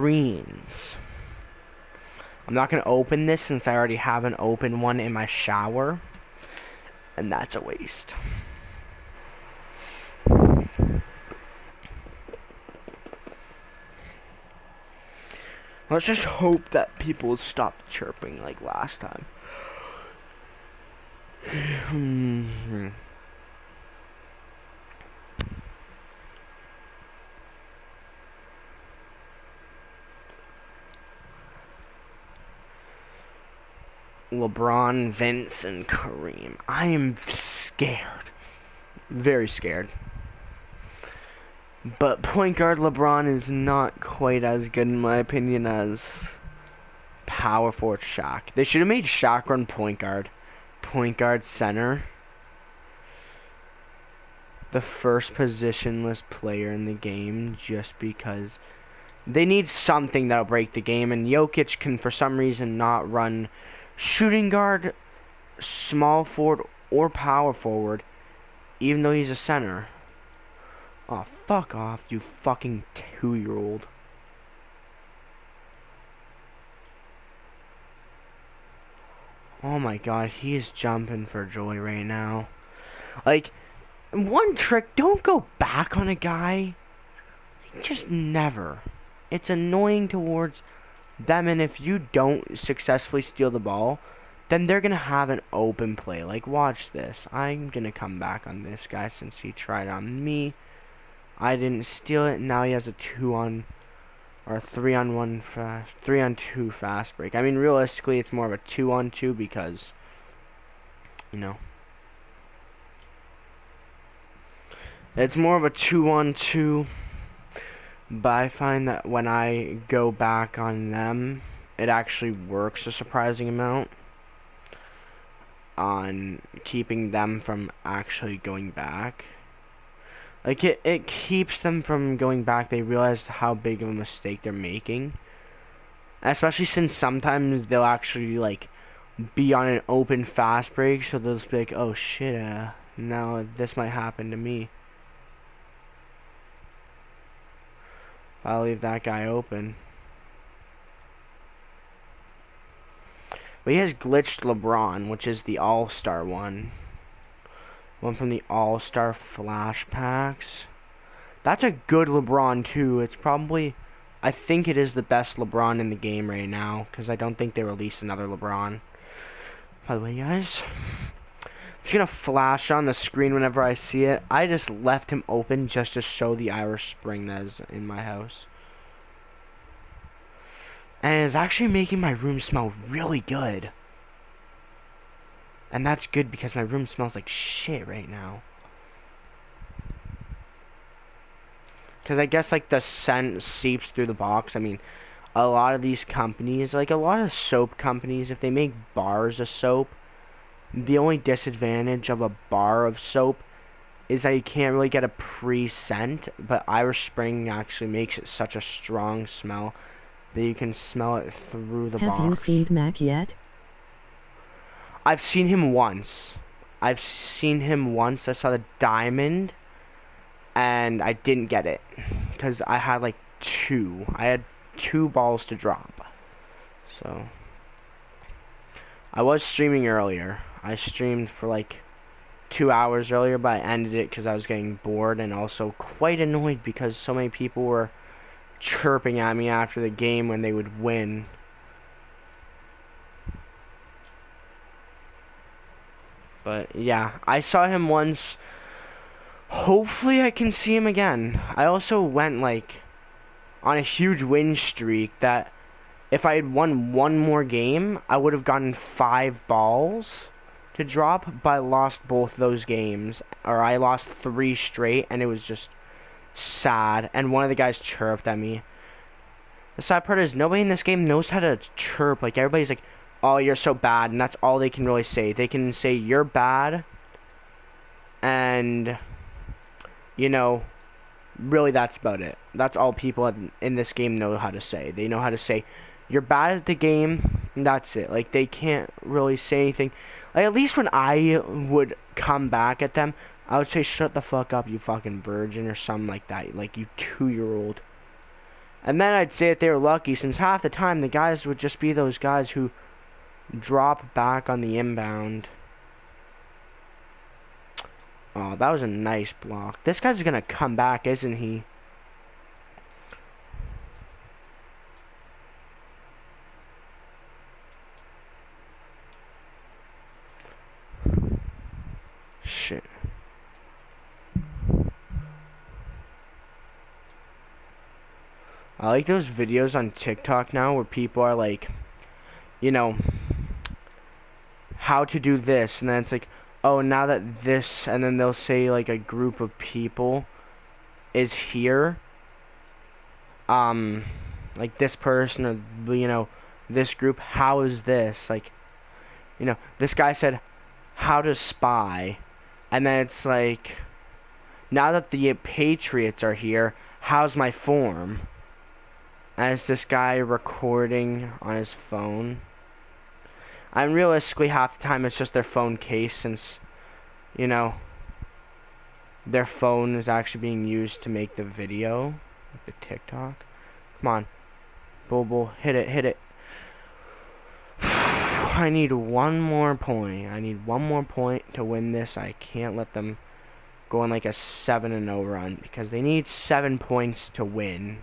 Greens. I'm not going to open this since I already have an open one in my shower. And that's a waste. Let's just hope that people stop chirping like last time. LeBron, Vince, and Kareem. I am scared. Very scared. But point guard LeBron is not quite as good in my opinion as power forward Shaq. They should have made Shaq run point guard. Point guard center. The first positionless player in the game just because they need something that'll break the game, and Jokic can for some reason not run shooting guard, small forward, or power forward, even though he's a center. Oh, fuck off, you fucking 2-year-old. Oh my god, he is jumping for joy right now. Like, one trick, don't go back on a guy. Just never. It's annoying towards them, and if you don't successfully steal the ball, then they're going to have an open play. Like, watch this. I'm going to come back on this guy since he tried on me. I didn't steal it. Now he has a 3-on-2 fast break. I mean, realistically, it's more of a 2-on-2 because, you know, it's more of a 2-on-2. But I find that when I go back on them, it actually works a surprising amount on keeping them from actually going back. Like, it keeps them from going back. They realize how big of a mistake they're making. Especially since sometimes they'll actually, like, be on an open fast break, so they'll just be like, oh shit, now this might happen to me. I'll leave that guy open. But he has glitched LeBron, which is the All-Star one. One from the All-Star Flash Packs. That's a good LeBron, too. It's probably, I think it is the best LeBron in the game right now, because I don't think they released another LeBron. By the way, guys, I'm just going to flash on the screen whenever I see it. I just left him open just to show the Irish Spring that is in my house. And it's actually making my room smell really good. And that's good because my room smells like shit right now. Because I guess like the scent seeps through the box. I mean, a lot of these companies, like a lot of soap companies, if they make bars of soap, the only disadvantage of a bar of soap is that you can't really get a pre-scent, but Irish Spring actually makes it such a strong smell that you can smell it through the box. Have you seen tmac yet? I've seen him once. I saw the diamond, and I didn't get it because I had like two. I had 2 balls to drop. So I was streaming earlier. I streamed for like 2 hours earlier, but I ended it because I was getting bored and also quite annoyed because so many people were chirping at me after the game when they would win. But yeah, I saw him once. Hopefully I can see him again. I also went like on a huge win streak that if I had won one more game, I would have gotten 5 balls to drop, but I lost both those games. Or I lost 3 straight, and it was just sad. And one of the guys chirped at me. The sad part is nobody in this game knows how to chirp. Like, everybody's like, oh, you're so bad, and that's all they can really say. They can say, you're bad, and, you know, really that's about it. That's all people in this game know how to say. They know how to say, you're bad at the game, and that's it. Like, they can't really say anything. Like, at least when I would come back at them, I would say, shut the fuck up, you fucking virgin, or something like that. Like, you 2-year-old. And then I'd say that they were lucky, since half the time the guys would just be those guys who drop back on the inbound. Oh, that was a nice block. This guy's gonna come back, isn't he? Shit. I like those videos on TikTok now where people are like, you know, how to do this, and then it's like, oh, now that this, and then they'll say like a group of people is here, like this person, or you know, this group, how is this, like, you know, this guy said how to spy, and then it's like, now that the Patriots are here, how's my form? And it's this guy recording on his phone. And realistically, half the time it's just their phone case, since, you know, their phone is actually being used to make the video, like the TikTok. Come on. Bobo, hit it, hit it. I need one more point. I need one more point to win this. I can't let them go on like a 7-0 run, because they need 7 points to win.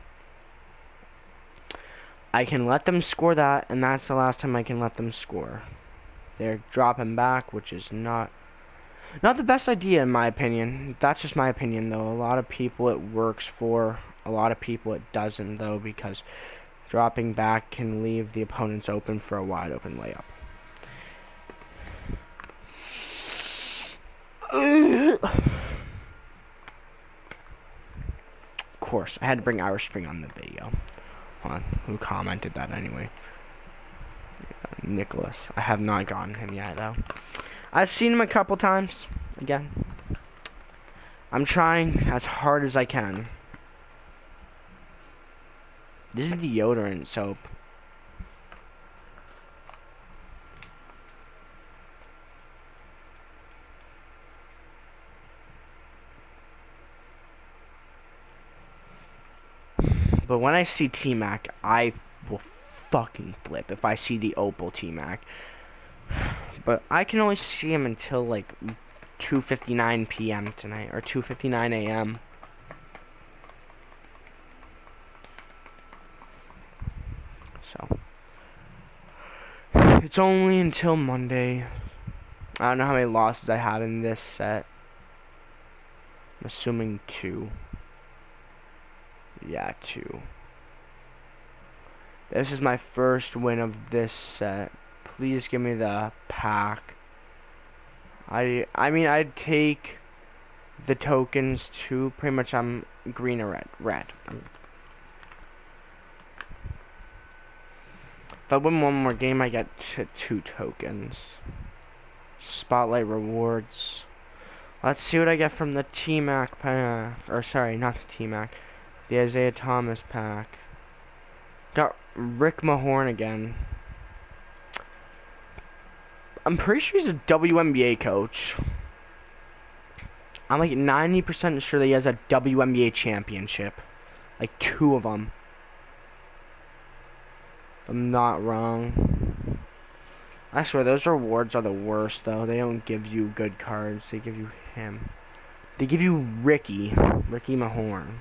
I can let them score that, and that's the last time I can let them score. They're dropping back, which is not the best idea in my opinion. That's just my opinion, though. A lot of people it works for. A lot of people it doesn't, though, because dropping back can leave the opponents open for a wide open layup. Of course, I had to bring Irish Spring on the video. Hold on, who commented that anyway? Nicholas. I have not gotten him yet, though. I've seen him a couple times. Again, I'm trying as hard as I can. This is deodorant soap. But when I see tmac, I will fucking flip if I see the Opal tmac. But I can only see him until like 2:59 p.m. tonight, or 2:59 a.m. So it's only until Monday. I don't know how many losses I have in this set. I'm assuming 2. Yeah, 2. This is my first win of this set. Please give me the pack. I mean, I'd take the tokens too. Pretty much I'm green or red. If I win one more game, I get 2 tokens. Spotlight rewards. Let's see what I get from the tmac pack. Or sorry, not the tmac. The Isaiah Thomas pack. Got Rick Mahorn again. I'm pretty sure he's a WNBA coach. I'm like 90% sure that he has a WNBA championship. Like 2 of them. If I'm not wrong. I swear, those rewards are the worst, though. They don't give you good cards. They give you him. They give you Ricky Mahorn.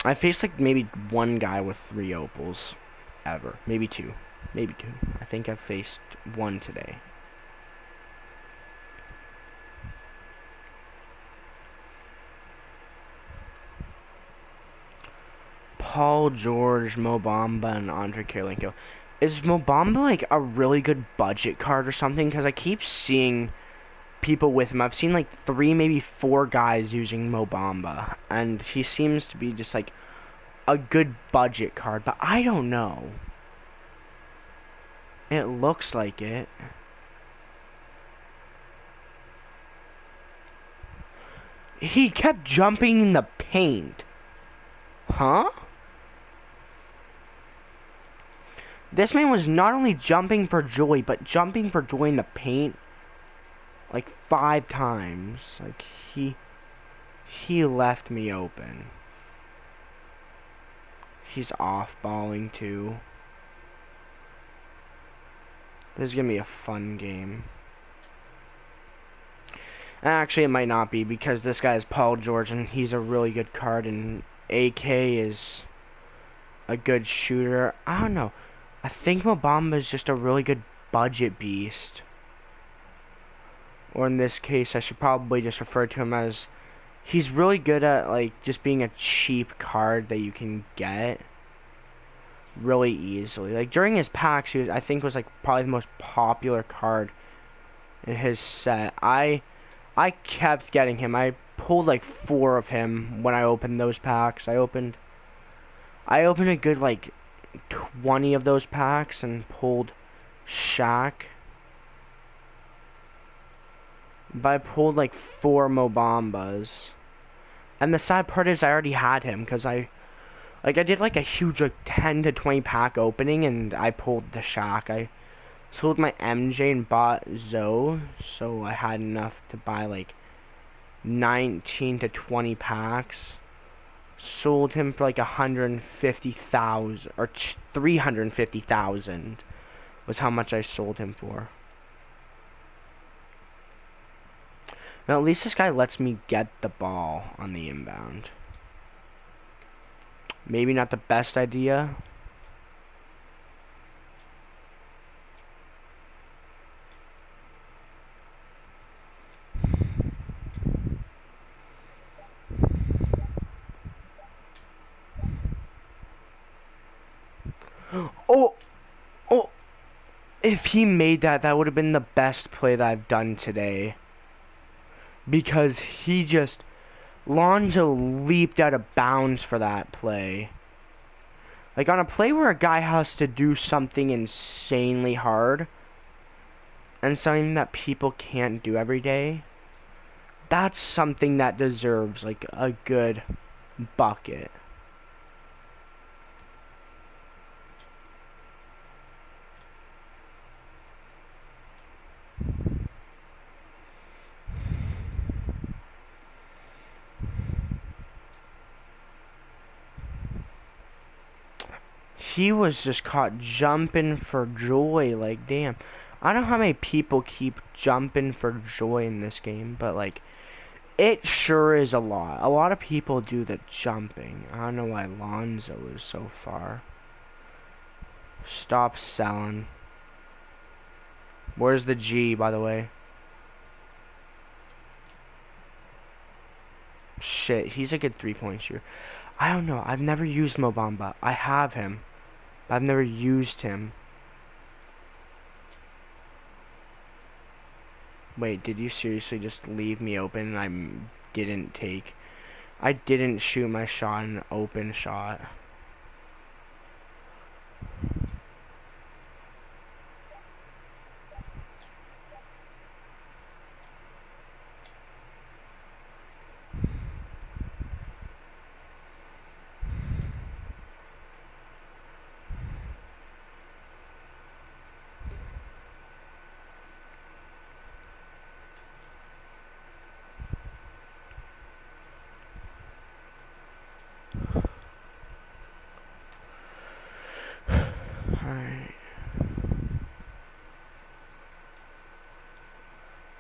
I faced like maybe one guy with 3 opals ever. Maybe 2. Maybe 2. I think I've faced 1 today. Paul George, Mo Bamba, and Andre Kirilenko. Is Mo Bamba like a really good budget card or something? Because I keep seeing people with him. I've seen like 3, maybe 4 guys using Mo Bamba, and he seems to be just like a good budget card, but I don't know. It looks like it. He kept jumping in the paint. Huh? This man was not only jumping for joy, but jumping for joy in the paint. like 5 times. Like he left me open. He's off balling too. This is gonna be a fun game. And actually, it might not be because this guy is Paul George and he's a really good card, and AK is a good shooter. I don't know. I think Mobamba is just a really good budget beast. Or in this case, I should probably just refer to him as he's really good at like just being a cheap card that you can get really easily. Like during his packs, he was, I think, was like probably the most popular card in his set. I kept getting him. I pulled like 4 of him when I opened those packs. I opened a good like 20 of those packs and pulled Shaq. But I pulled like 4 Mobambas. And the sad part is I already had him because I did like a huge like 10 to 20 pack opening and I pulled the Shaq. I sold my MJ and bought Zoe, so I had enough to buy like 19 to 20 packs. Sold him for like 150,000 or 350,000 was how much I sold him for. Now at least this guy lets me get the ball on the inbound. Maybe not the best idea. Oh, if he made that, that would have been the best play that I've done today. Because he just, Lonzo leaped out of bounds for that play. Like on a play where a guy has to do something insanely hard, and something that people can't do every day, that's something that deserves like a good bucket. He was just caught jumping for joy, like damn. I don't know how many people keep jumping for joy in this game, but like it sure is a lot. A lot of people do the jumping. I don't know why Lonzo is so far. Stop selling. Where's the G, by the way? Shit, he's a good 3-point shooter. I don't know. I've never used Mobamba. I have him, but I've never used him. Wait, did you seriously just leave me open and I didn't shoot my shot in an open shot.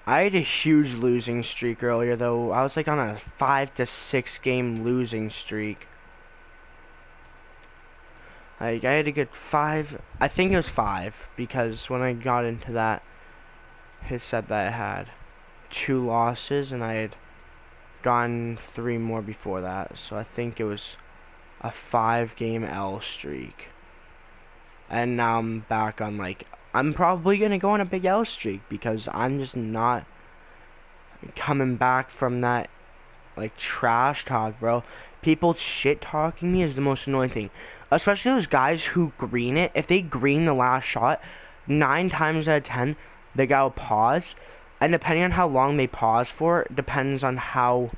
I had a huge losing streak earlier, though. I was like on a 5 to 6 game losing streak. Like I had a good 5. I think it was 5 because when I got into that, it said that I had 2 losses and I had gotten 3 more before that. So I think it was a 5-game L streak. And now I'm back on like, I'm probably going to go on a big L streak because I'm just not coming back from that like trash talk, bro. People shit talking me is the most annoying thing. Especially those guys who green it. If they green the last shot, 9 times out of 10, they gotta pause. And depending on how long they pause for, depends on how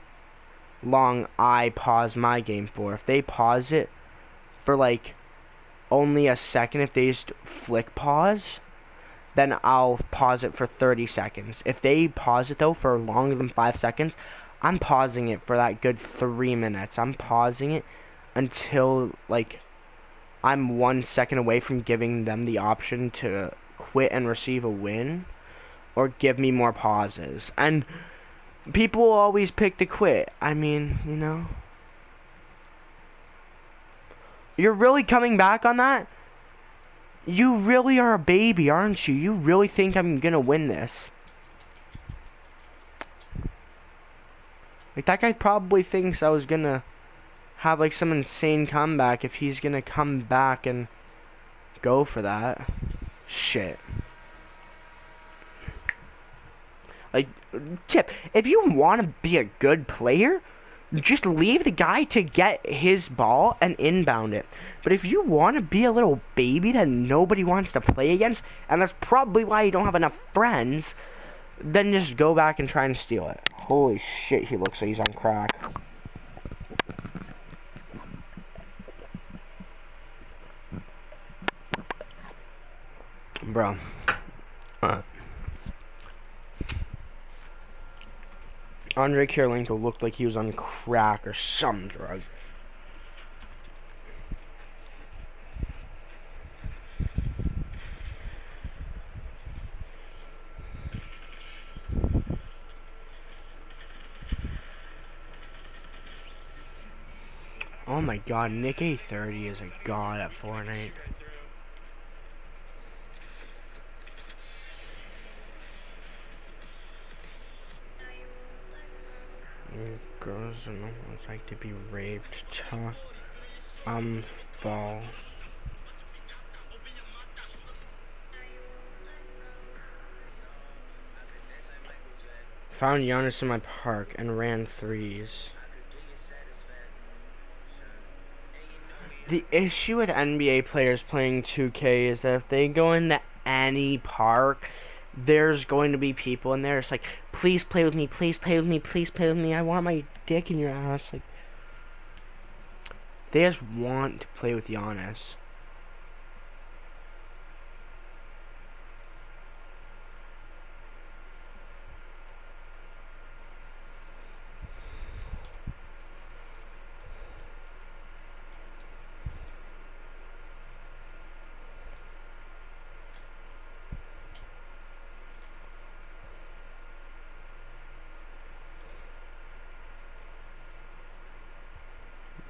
long I pause my game for. If they pause it for like only a second, if they just flick pause, then I'll pause it for 30 seconds. If they pause it though for longer than 5 seconds, I'm pausing it for that good 3 minutes. I'm pausing it until like I'm 1 second away from giving them the option to quit and receive a win or give me more pauses. And people will always pick to quit. I mean, you know. You're really coming back on that? You really are a baby, aren't you? You really think I'm gonna win this? Like, that guy probably thinks I was gonna have, like, some insane comeback if he's gonna come back and go for that. Shit. Like, tip, if you want to be a good player, just leave the guy to get his ball and inbound it. But if you want to be a little baby that nobody wants to play against, and that's probably why you don't have enough friends, then just go back and try and steal it. Holy shit, he looks like he's on crack. Bro. Andre Kirilenko looked like he was on crack or some drug. Oh my god, Nick A30 is a god at Fortnite. Girls don't know what it's like to be raped. Fall. Found Giannis in my park and ran threes. The issue with NBA players playing 2K is that if they go into any park, there's going to be people in there. It's like, please play with me, please play with me, please play with me. I want my dick in your ass. Like, they just want to play with Giannis.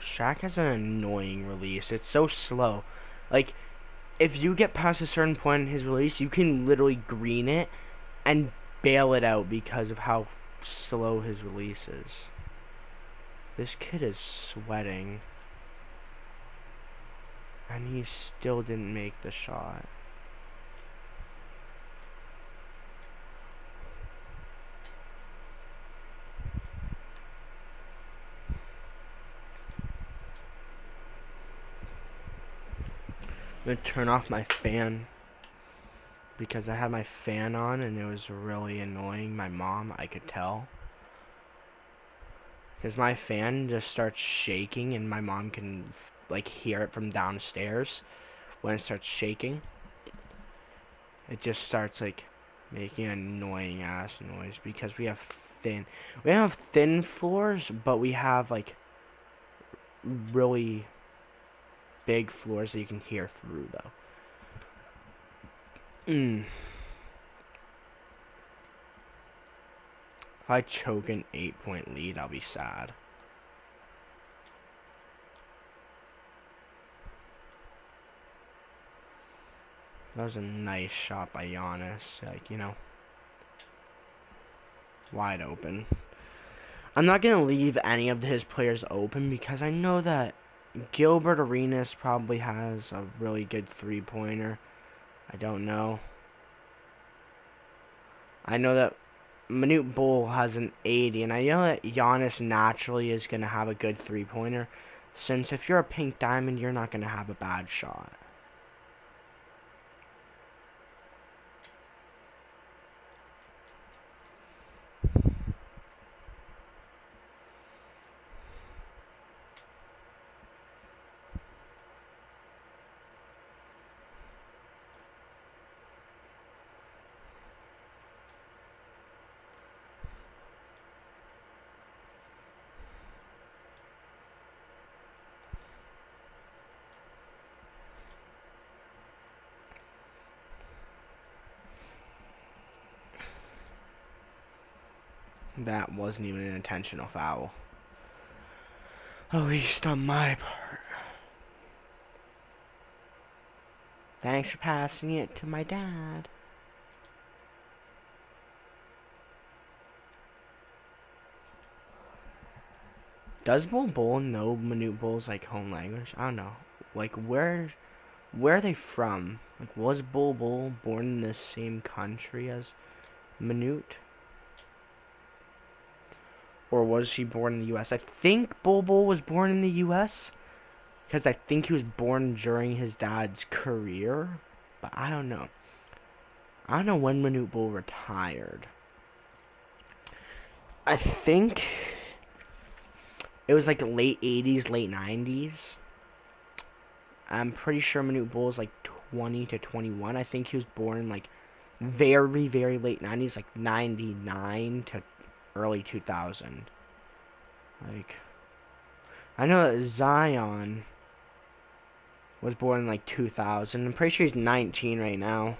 Shaq has an annoying release. It's so slow. Like, if you get past a certain point in his release, you can literally green it and bail it out because of how slow his release is. This kid is sweating. And he still didn't make the shot. I'm gonna turn off my fan because I had my fan on and it was really annoying my mom, I could tell. Because my fan just starts shaking and my mom can like hear it from downstairs when it starts shaking. It just starts like making an annoying ass noise because we have thin floors, but we have like really big floors that you can hear through though. If I choke an 8-point lead, I'll be sad. That was a nice shot by Giannis. Like, you know, wide open. I'm not going to leave any of his players open because I know that Gilbert Arenas probably has a really good three-pointer. I don't know. I know that Manute Bol has an 80, and I know that Giannis naturally is going to have a good three-pointer, since if you're a pink diamond, you're not going to have a bad shot. That wasn't even an intentional foul. At least on my part. Thanks for passing it to my dad. Does Bol Bol know Manute Bol's like home language? I don't know. Like where are they from? Like was Bol Bol born in the same country as Manute? Or was he born in the US? I think Bol Bol was born in the US because I think he was born during his dad's career, but I don't know. I don't know when Manute Bol retired. I think it was like late 80s, late 90s. I'm pretty sure Manute Bol is like 20 to 21. I think he was born like very, very late 90s, like 99 to early 2000. Like, I know that Zion was born in like 2000. I'm pretty sure he's 19 right now.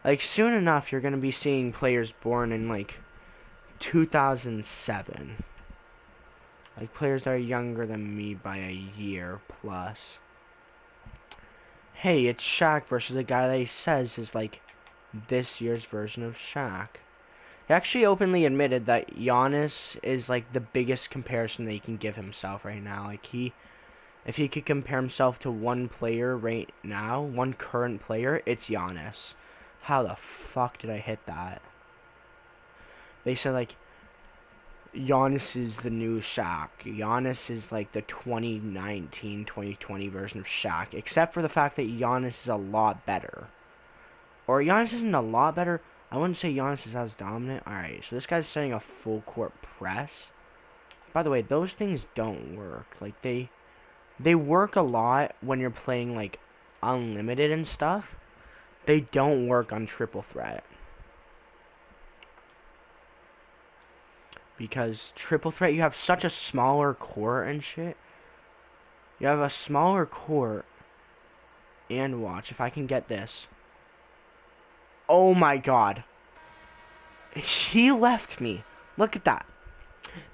Like, soon enough, you're going to be seeing players born in like 2007. Like, players that are younger than me by a year plus. Hey, it's Shaq versus a guy that he says is like this year's version of Shaq. He actually openly admitted that Giannis is like the biggest comparison that he can give himself right now. Like if he could compare himself to one player right now, one current player, it's Giannis. How the fuck did I hit that? They said like Giannis is the new Shaq. Giannis is like the 2019-2020 version of Shaq, except for the fact that Giannis is a lot better. Or Giannis isn't a lot better. I wouldn't say Giannis is as dominant. Alright, so this guy's setting a full court press. By the way, those things don't work. Like, they work a lot when you're playing, like, unlimited and stuff. They don't work on triple threat. Because triple threat, you have such a smaller court and shit. You have a smaller court. And watch, if I can get this. Oh my god. He left me. Look at that.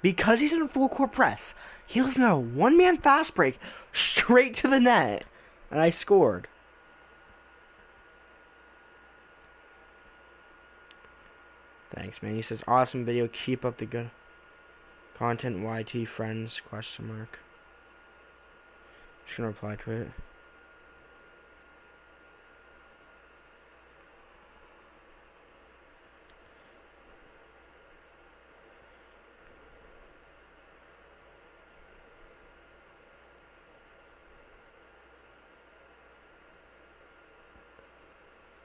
Because he's in a full court press, he left me on a one-man fast break straight to the net. And I scored. Thanks, man. He says, awesome video. Keep up the good content. YT friends, question mark. Just gonna reply to it.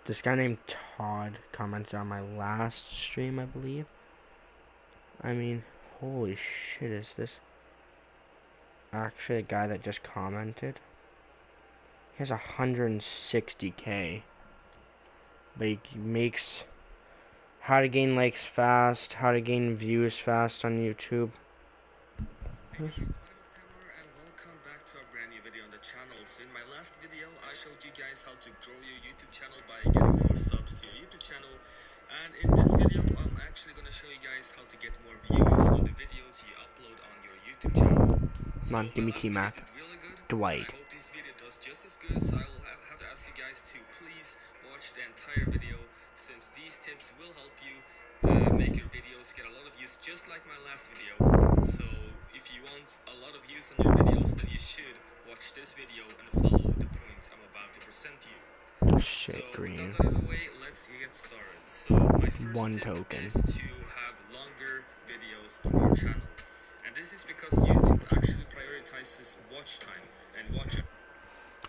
This guy named Todd commented on my last stream, I believe. I mean, holy shit, is this actually a guy that just commented? He has 160k. But he makes how to gain likes fast, how to gain views fast on YouTube. So in my last video, I showed you guys how to grow your YouTube channel by getting more subs to your YouTube channel. And in this video, I'm actually going to show you guys how to get more views on the videos you upload on your YouTube channel. Come on, give me tmac. Really good. Dwight. I hope this video does just as good, so I will have to ask you guys to please watch the entire video, since these tips will help you make your videos get a lot of views, just like my last video. So if you want a lot of views on your videos, then you should watch this video and follow the points I'm about to present to you. Shit, so green. Without that out of the way, let's get started. So my first One tip token. is to have longer videos on your channel. And this is because YouTube actually prioritizes watch time and watch.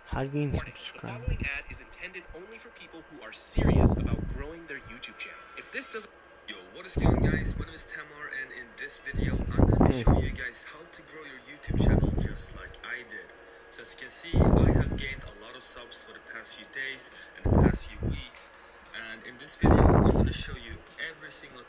How do you The subscribe? following ad is intended only for people who are serious about growing their YouTube channel. If this doesn't... Yo, what is going on, guys? My name is Tamar, and in this video, I'm going to be showing you guys how to grow your YouTube channel just like I did. So as you can see, I have gained a lot of subs for the past few days and the past few weeks. And in this video, I'm going to show you every single...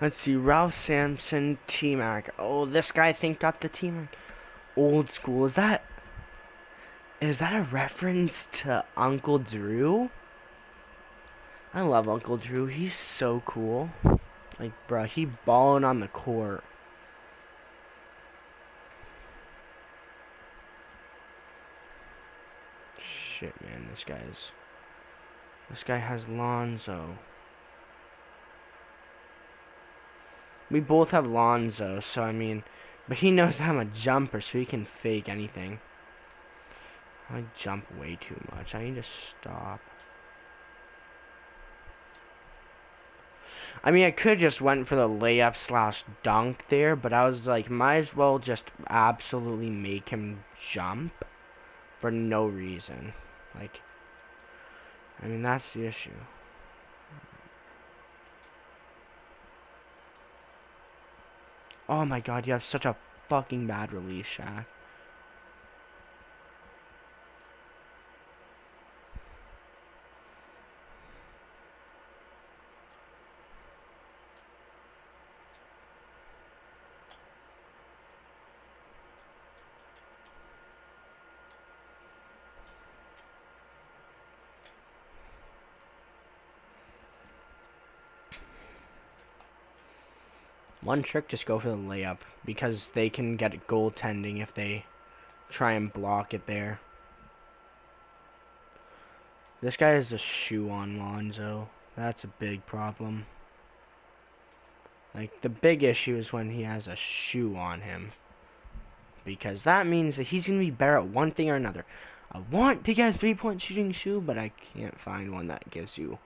Let's see, Ralph Sampson, tmac. Oh, this guy I think got the tmac. Old school. Is that a reference to Uncle Drew? I love Uncle Drew. He's so cool. Like, bruh, he balling on the court. Shit, man, this guy has Lonzo. We both have Lonzo, so I mean, but he knows that I'm a jumper, so he can fake anything. I jump way too much. I need to stop. I mean, I could just went for the layup slash dunk there, but I was like, might as well just absolutely make him jump for no reason. Like, I mean, that's the issue. Oh my god, you have such a fucking bad release, Shaq. One trick, just go for the layup, because they can get goaltending if they try and block it there. This guy has a shoe on Lonzo. That's a big problem. Like, the big issue is when he has a shoe on him. Because that means that he's going to be better at one thing or another. I want to get a three-point shooting shoe, but I can't find one that gives you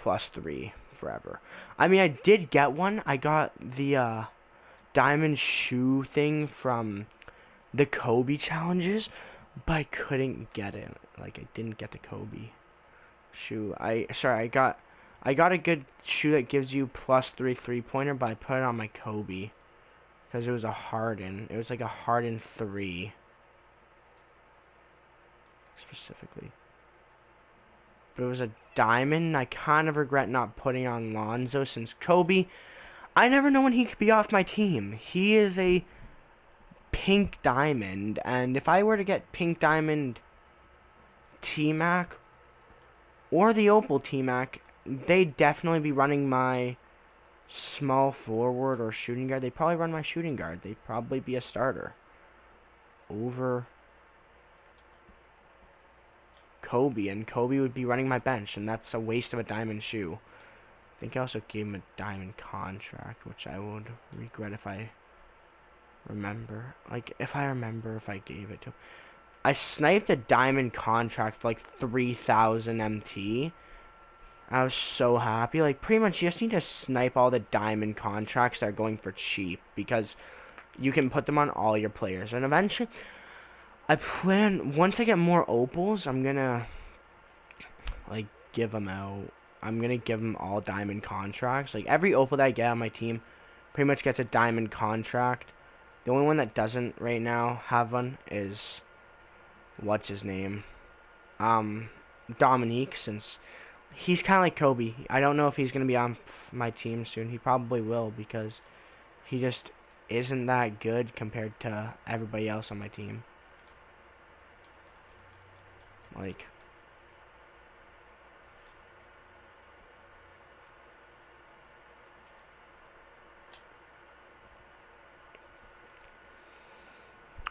+3 forever. I mean, I did get one. I got the diamond shoe thing from the Kobe challenges, but I couldn't get it. Like, I didn't get the Kobe shoe. I got a good shoe that gives you +3 3-pointer, but I put it on my Kobe because it was a Harden. It was like a Harden 3 specifically. But it was a diamond. I kind of regret not putting on Lonzo since Kobe, I never know when he could be off my team. He is a pink diamond, and if I were to get pink diamond tmac or the opal tmac, they'd definitely be running my small forward or shooting guard. They'd probably run my shooting guard. They'd probably be a starter over Kobe, and Kobe would be running my bench, and that's a waste of a diamond shoe. I think I also gave him a diamond contract, which I would regret if I remember. Like, if I remember if I gave it to him. I sniped a diamond contract for like 3,000 MT. I was so happy. Like, pretty much you just need to snipe all the diamond contracts that are going for cheap, because you can put them on all your players. And eventually, I plan, once I get more opals, I'm gonna, like, give them out. I'm gonna give them all diamond contracts. Like, every opal that I get on my team pretty much gets a diamond contract. The only one that doesn't right now have one is, what's his name? Dominique, since he's kind of like Kobe. I don't know if he's gonna be on my team soon. He probably will, because he just isn't that good compared to everybody else on my team. Like,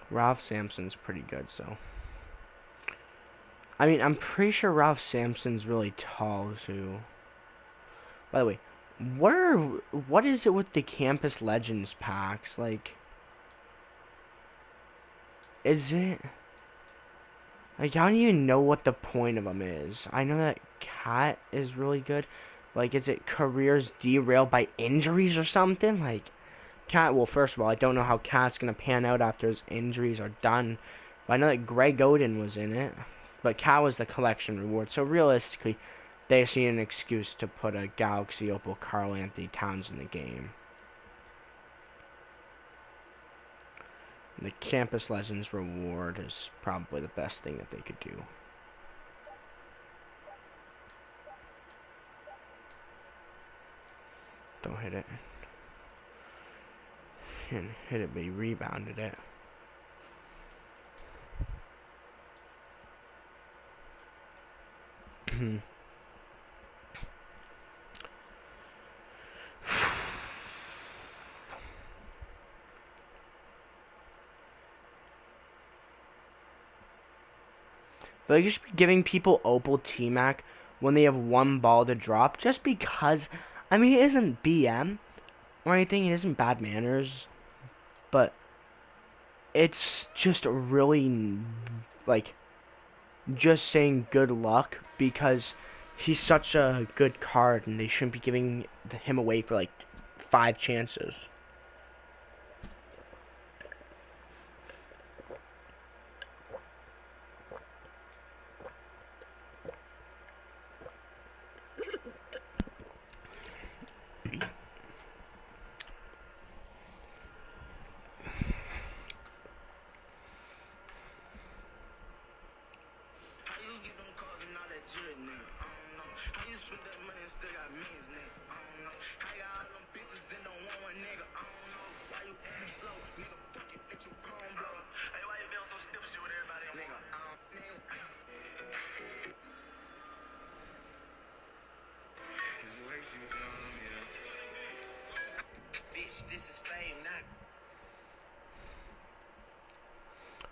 Ralph Sampson's pretty good, so. I mean, I'm pretty sure Ralph Sampson's really tall, too. By the way, what is it with the Campus Legends packs? Like, is it... Like, I don't even know what the point of them is. I know that Cat is really good. Like, is it careers derailed by injuries or something? Like, Cat, well, first of all, I don't know how Cat's going to pan out after his injuries are done. But I know that Greg Oden was in it. But Cat was the collection reward. So, realistically, they see an excuse to put a Galaxy Opal Karl Anthony Towns in the game. The Campus Legends reward is probably the best thing that they could do. Don't Dino hit it. He didn't hit it, but he rebounded it. But you should be giving people Opal tmac when they have one ball to drop, just because. I mean, it isn't BM or anything. It isn't bad manners, but it's just really like just saying good luck because he's such a good card, and they shouldn't be giving him away for like 5 chances.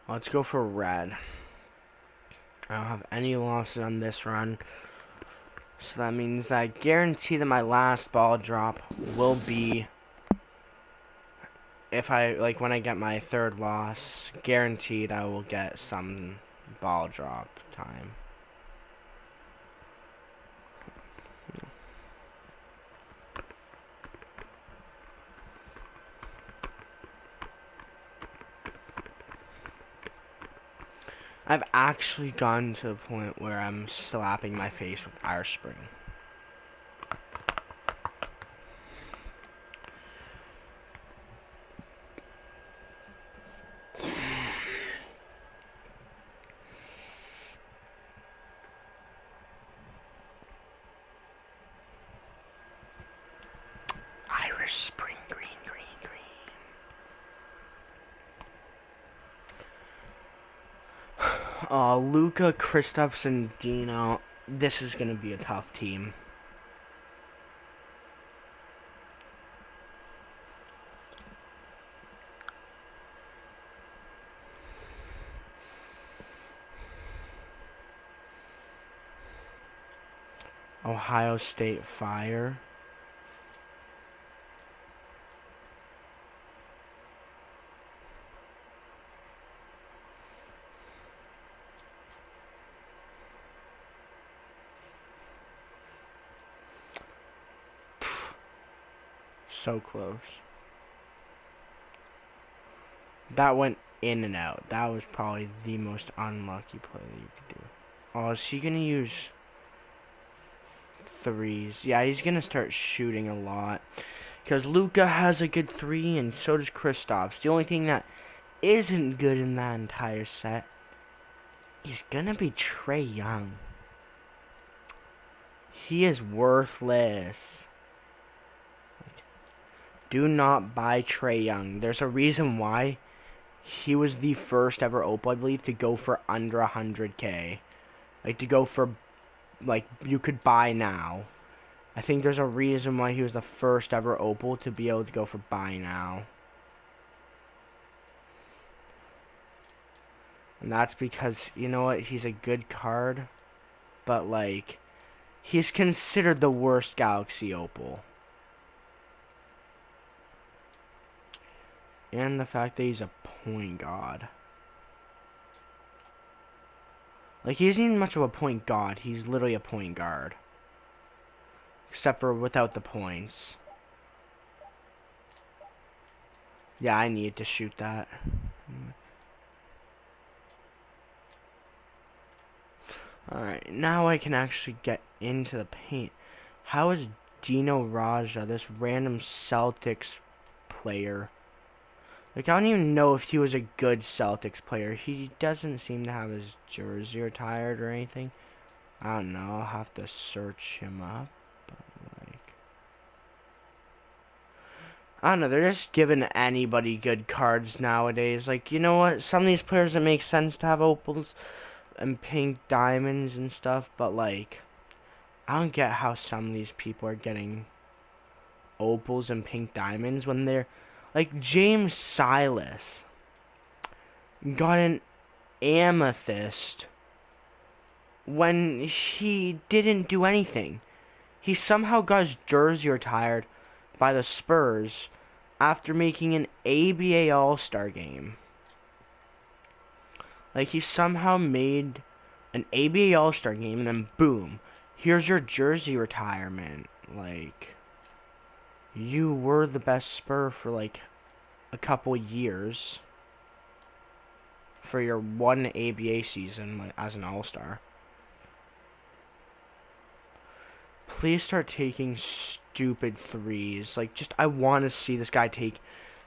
Let's go for red. I don't have any losses on this run. So that means I guarantee that my last ball drop will be, if I, like, when I get my 3rd loss, guaranteed I will get some ball drop time. I've actually gotten to the point where I'm slapping my face with ice spring. Irish Spring, green, green, green. Luka, Kristaps, and Dino. This is going to be a tough team. Ohio State Fire. So close. That went in and out. That was probably the most unlucky play that you could do. Oh, is he going to use 3s? Yeah, he's going to start shooting a lot. Because Luka has a good 3, and so does Kristaps. The only thing that isn't good in that entire set is going to be Trae Young. He is worthless. Do not buy Trae Young. There's a reason why. He was the first ever Opal, I believe, to go for under 100K. Like, to go for, like, you could buy now. I think there's a reason why he was the first ever Opal to be able to go for buy now. And that's because, you know what, he's a good card, but, like, he's considered the worst Galaxy Opal. And the fact that he's a point guard. Like, he isn't even much of a point guard. He's literally a point guard. Except for without the points. Yeah, I need to shoot that. Alright, now I can actually get into the paint. How is Dino Raja, this random Celtics player? Like, I don't even know if he was a good Celtics player. He doesn't seem to have his jersey retired or anything. I don't know. I'll have to search him up. But, like, I don't know, they're just giving anybody good cards nowadays. Like, you know what? Some of these players, it makes sense to have opals and pink diamonds and stuff, but like, I don't get how some of these people are getting opals and pink diamonds when they're like James Silas got an amethyst when he didn't do anything. He somehow got his jersey retired by the Spurs after making an ABA All-Star game. Like, he somehow made an ABA All-Star game and then boom, here's your jersey retirement. Like, you were the best Spur for like a couple years for your one ABA season like, as an All-Star. Please start taking stupid threes. Like, just, I want to see this guy take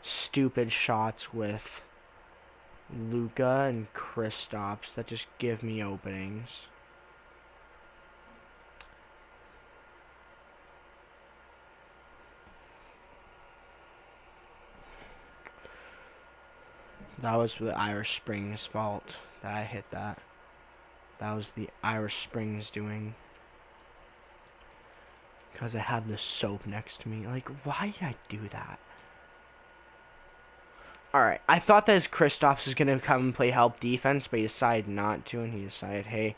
stupid shots with Luka and Kristaps that just give me openings. That was the Irish Springs' fault that I hit that. That was the Irish Springs doing. Because I had the soap next to me. Like, why did I do that? Alright, I thought that his Kristaps was going to come and play help defense, but he decided not to, and he decided, hey,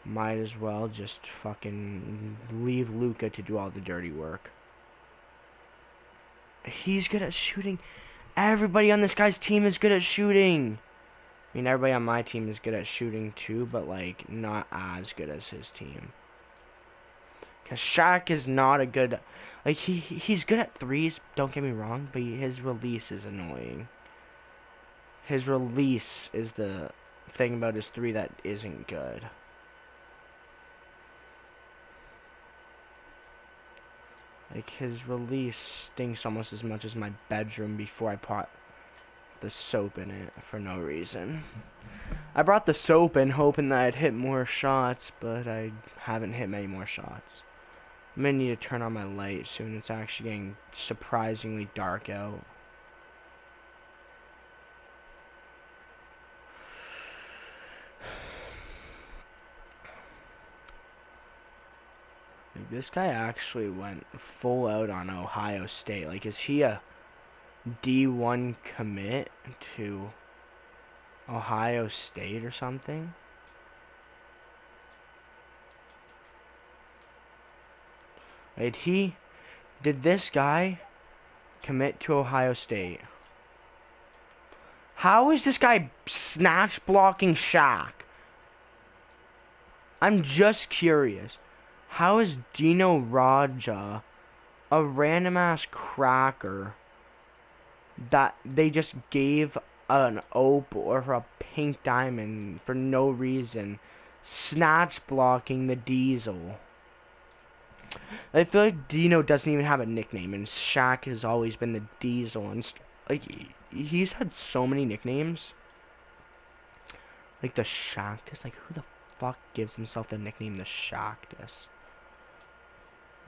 might as well just fucking leave Luka to do all the dirty work. He's good at shooting. Everybody on this guy's team is good at shooting. I mean, everybody on my team is good at shooting too, but, like, not as good as his team. Because Shaq is not a good... Like, he's good at threes, don't get me wrong, but his release is annoying. His release is the thing about his three that isn't good. Like, his release stinks almost as much as my bedroom before I put the soap in it for no reason. I brought the soap in hoping that I'd hit more shots, but I haven't hit many more shots. I'm gonna need to turn on my light soon. It's actually getting surprisingly dark out. Like, this guy actually went full out on Ohio State. Like, is he a D1 commit to Ohio State or something? Did this guy commit to Ohio State? How is this guy snatch blocking Shaq? I'm just curious. How is Dino Raja a random ass cracker that they just gave an opal or a pink diamond for no reason, snatch blocking the Diesel? I feel like Dino doesn't even have a nickname, and Shaq has always been the Diesel, and like he's had so many nicknames. Like the Shactus, like who the fuck gives himself the nickname the Shactus?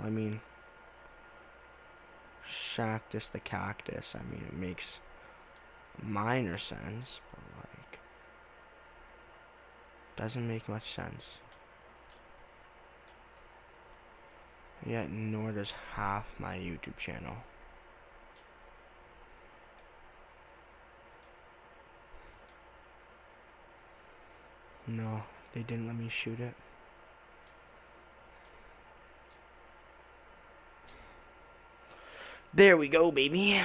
I mean, Shactus the Cactus. I mean, it makes minor sense, but like, doesn't make much sense. Yet nor does half my YouTube channel. No, they didn't let me shoot it. There we go, baby.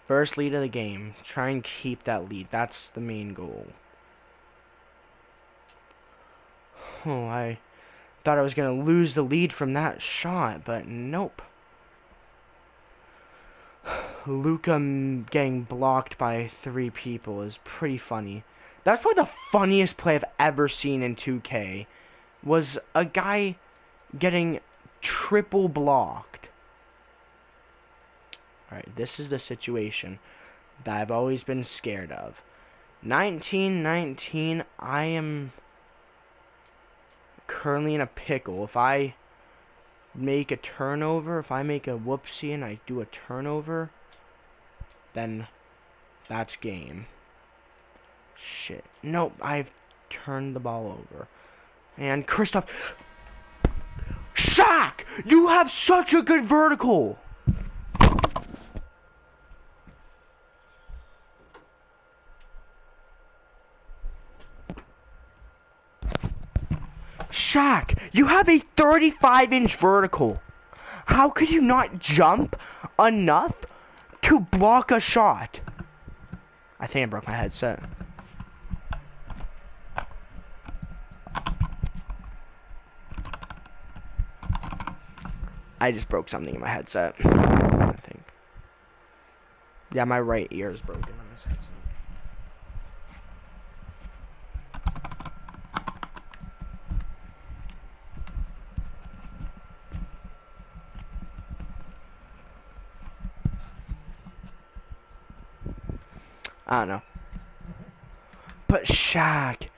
First lead of the game. Try and keep that lead. That's the main goal. Oh, I thought I was going to lose the lead from that shot, but nope. Luka getting blocked by 3 people is pretty funny. That's probably the funniest play I've ever seen in 2K. Was a guy getting triple blocked. Alright, this is the situation that I've always been scared of. 19-19, I am currently in a pickle. If I make a turnover, if I make a whoopsie and I do a turnover, then that's game. Shit. Nope, I've turned the ball over. And Kristoff. Shaq! You have such a good vertical! Shaq, you have a 35-inch vertical. How could you not jump enough to block a shot? I think I broke my headset. I just broke something in my headset, I think. Yeah, my right ear is broken on this headset. I don't know. But Shaq,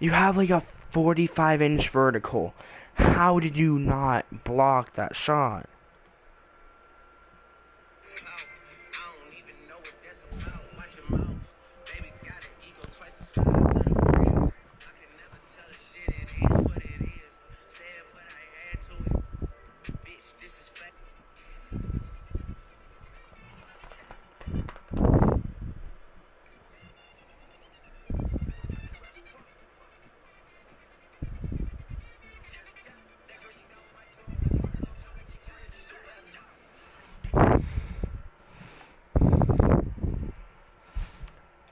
you have like a 45-inch vertical. How did you not block that shot?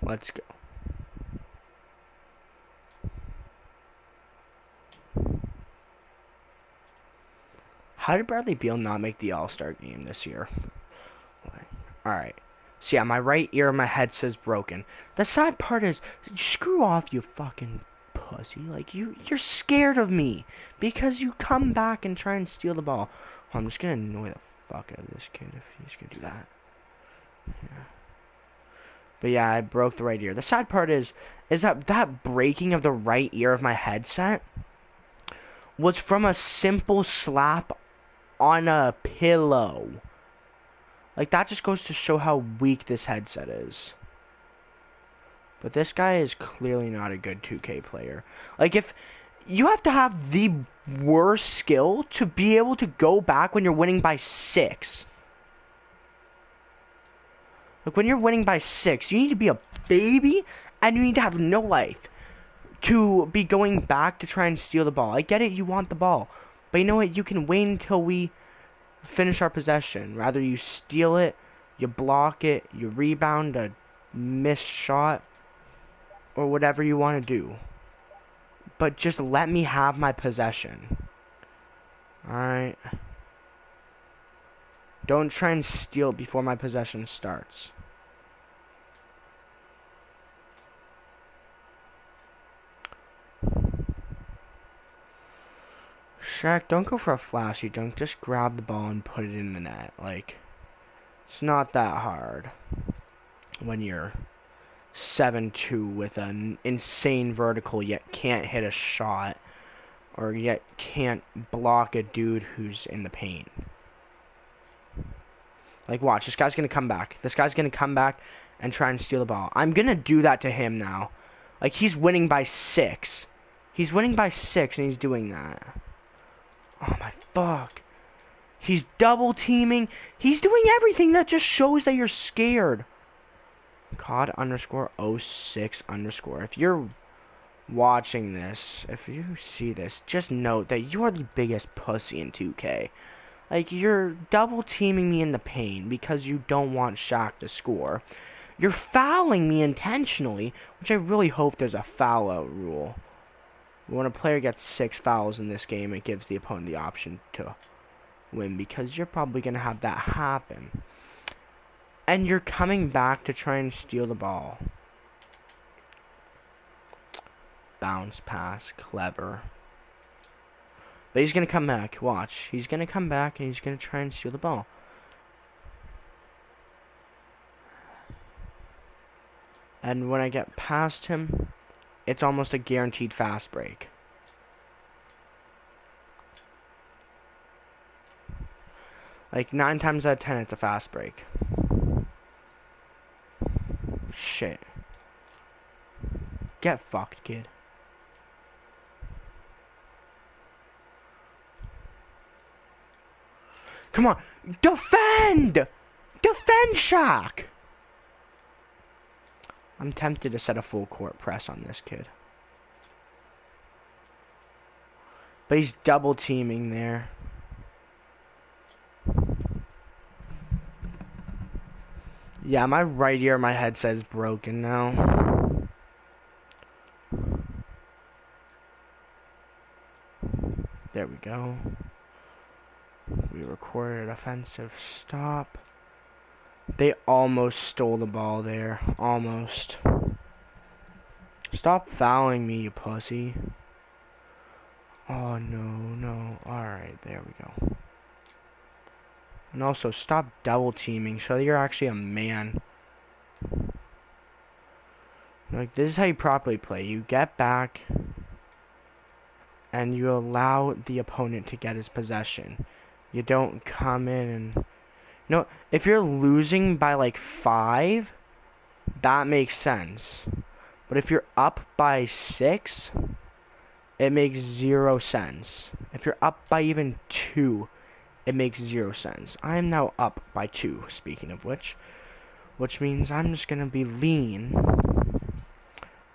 Let's go. How did Bradley Beal not make the All-Star game this year? Alright. So yeah, my right ear, my headset's broken. The sad part is, screw off, you fucking pussy. Like, you're scared of me. Because you come back and try and steal the ball. Oh, I'm just gonna annoy the fuck out of this kid if he's gonna do that. Yeah. But yeah, I broke the right ear. The sad part is that breaking of the right ear of my headset was from a simple slap on a pillow. Like, that just goes to show how weak this headset is. But this guy is clearly not a good 2K player. Like, if you have to have the worst skill to be able to go back when you're winning by 6. Like, when you're winning by 6, you need to be a baby, and you need to have no life to be going back to try and steal the ball. I get it, you want the ball. But you know what? You can wait until we finish our possession. Rather you steal it, you block it, you rebound a missed shot, or whatever you want to do. But just let me have my possession. Alright. Don't try and steal before my possession starts. Shaq, don't go for a flashy dunk. Just grab the ball and put it in the net. Like, it's not that hard when you're 7'2" with an insane vertical yet can't hit a shot or yet can't block a dude who's in the paint. Like, watch, this guy's gonna come back. This guy's gonna come back and try and steal the ball. I'm gonna do that to him now. Like, he's winning by 6. He's winning by 6 and he's doing that. Oh my fuck. He's double teaming. He's doing everything that just shows that you're scared. COD underscore 06 underscore. If you're watching this, if you see this, just note that you are the biggest pussy in 2K. Like, you're double teaming me in the paint because you don't want Shaq to score. You're fouling me intentionally, which I really hope there's a foul out rule. When a player gets 6 fouls in this game, it gives the opponent the option to win because you're probably going to have that happen. And you're coming back to try and steal the ball. Bounce pass, clever. But he's going to come back. Watch. He's going to come back and he's going to try and steal the ball. And when I get past him, it's almost a guaranteed fast break. Like 9 times out of 10, it's a fast break. Shit. Get fucked, kid. Come on. Defend! Defend, Shaq! I'm tempted to set a full court press on this kid. But he's double teaming there. Yeah, my right ear, my headset is broken now. There we go. We recorded an offensive stop. They almost stole the ball there. Almost. Stop fouling me, you pussy. Oh, no. Alright, there we go. And also, stop double teaming. Show that you're actually a man. Like, this is how you properly play. You get back, and you allow the opponent to get his possession. You don't come in and... No, if you're losing by like 5, that makes sense. But if you're up by 6, it makes 0 sense. If you're up by even 2, it makes 0 sense. I am now up by 2, speaking of which means I'm just going to be lean.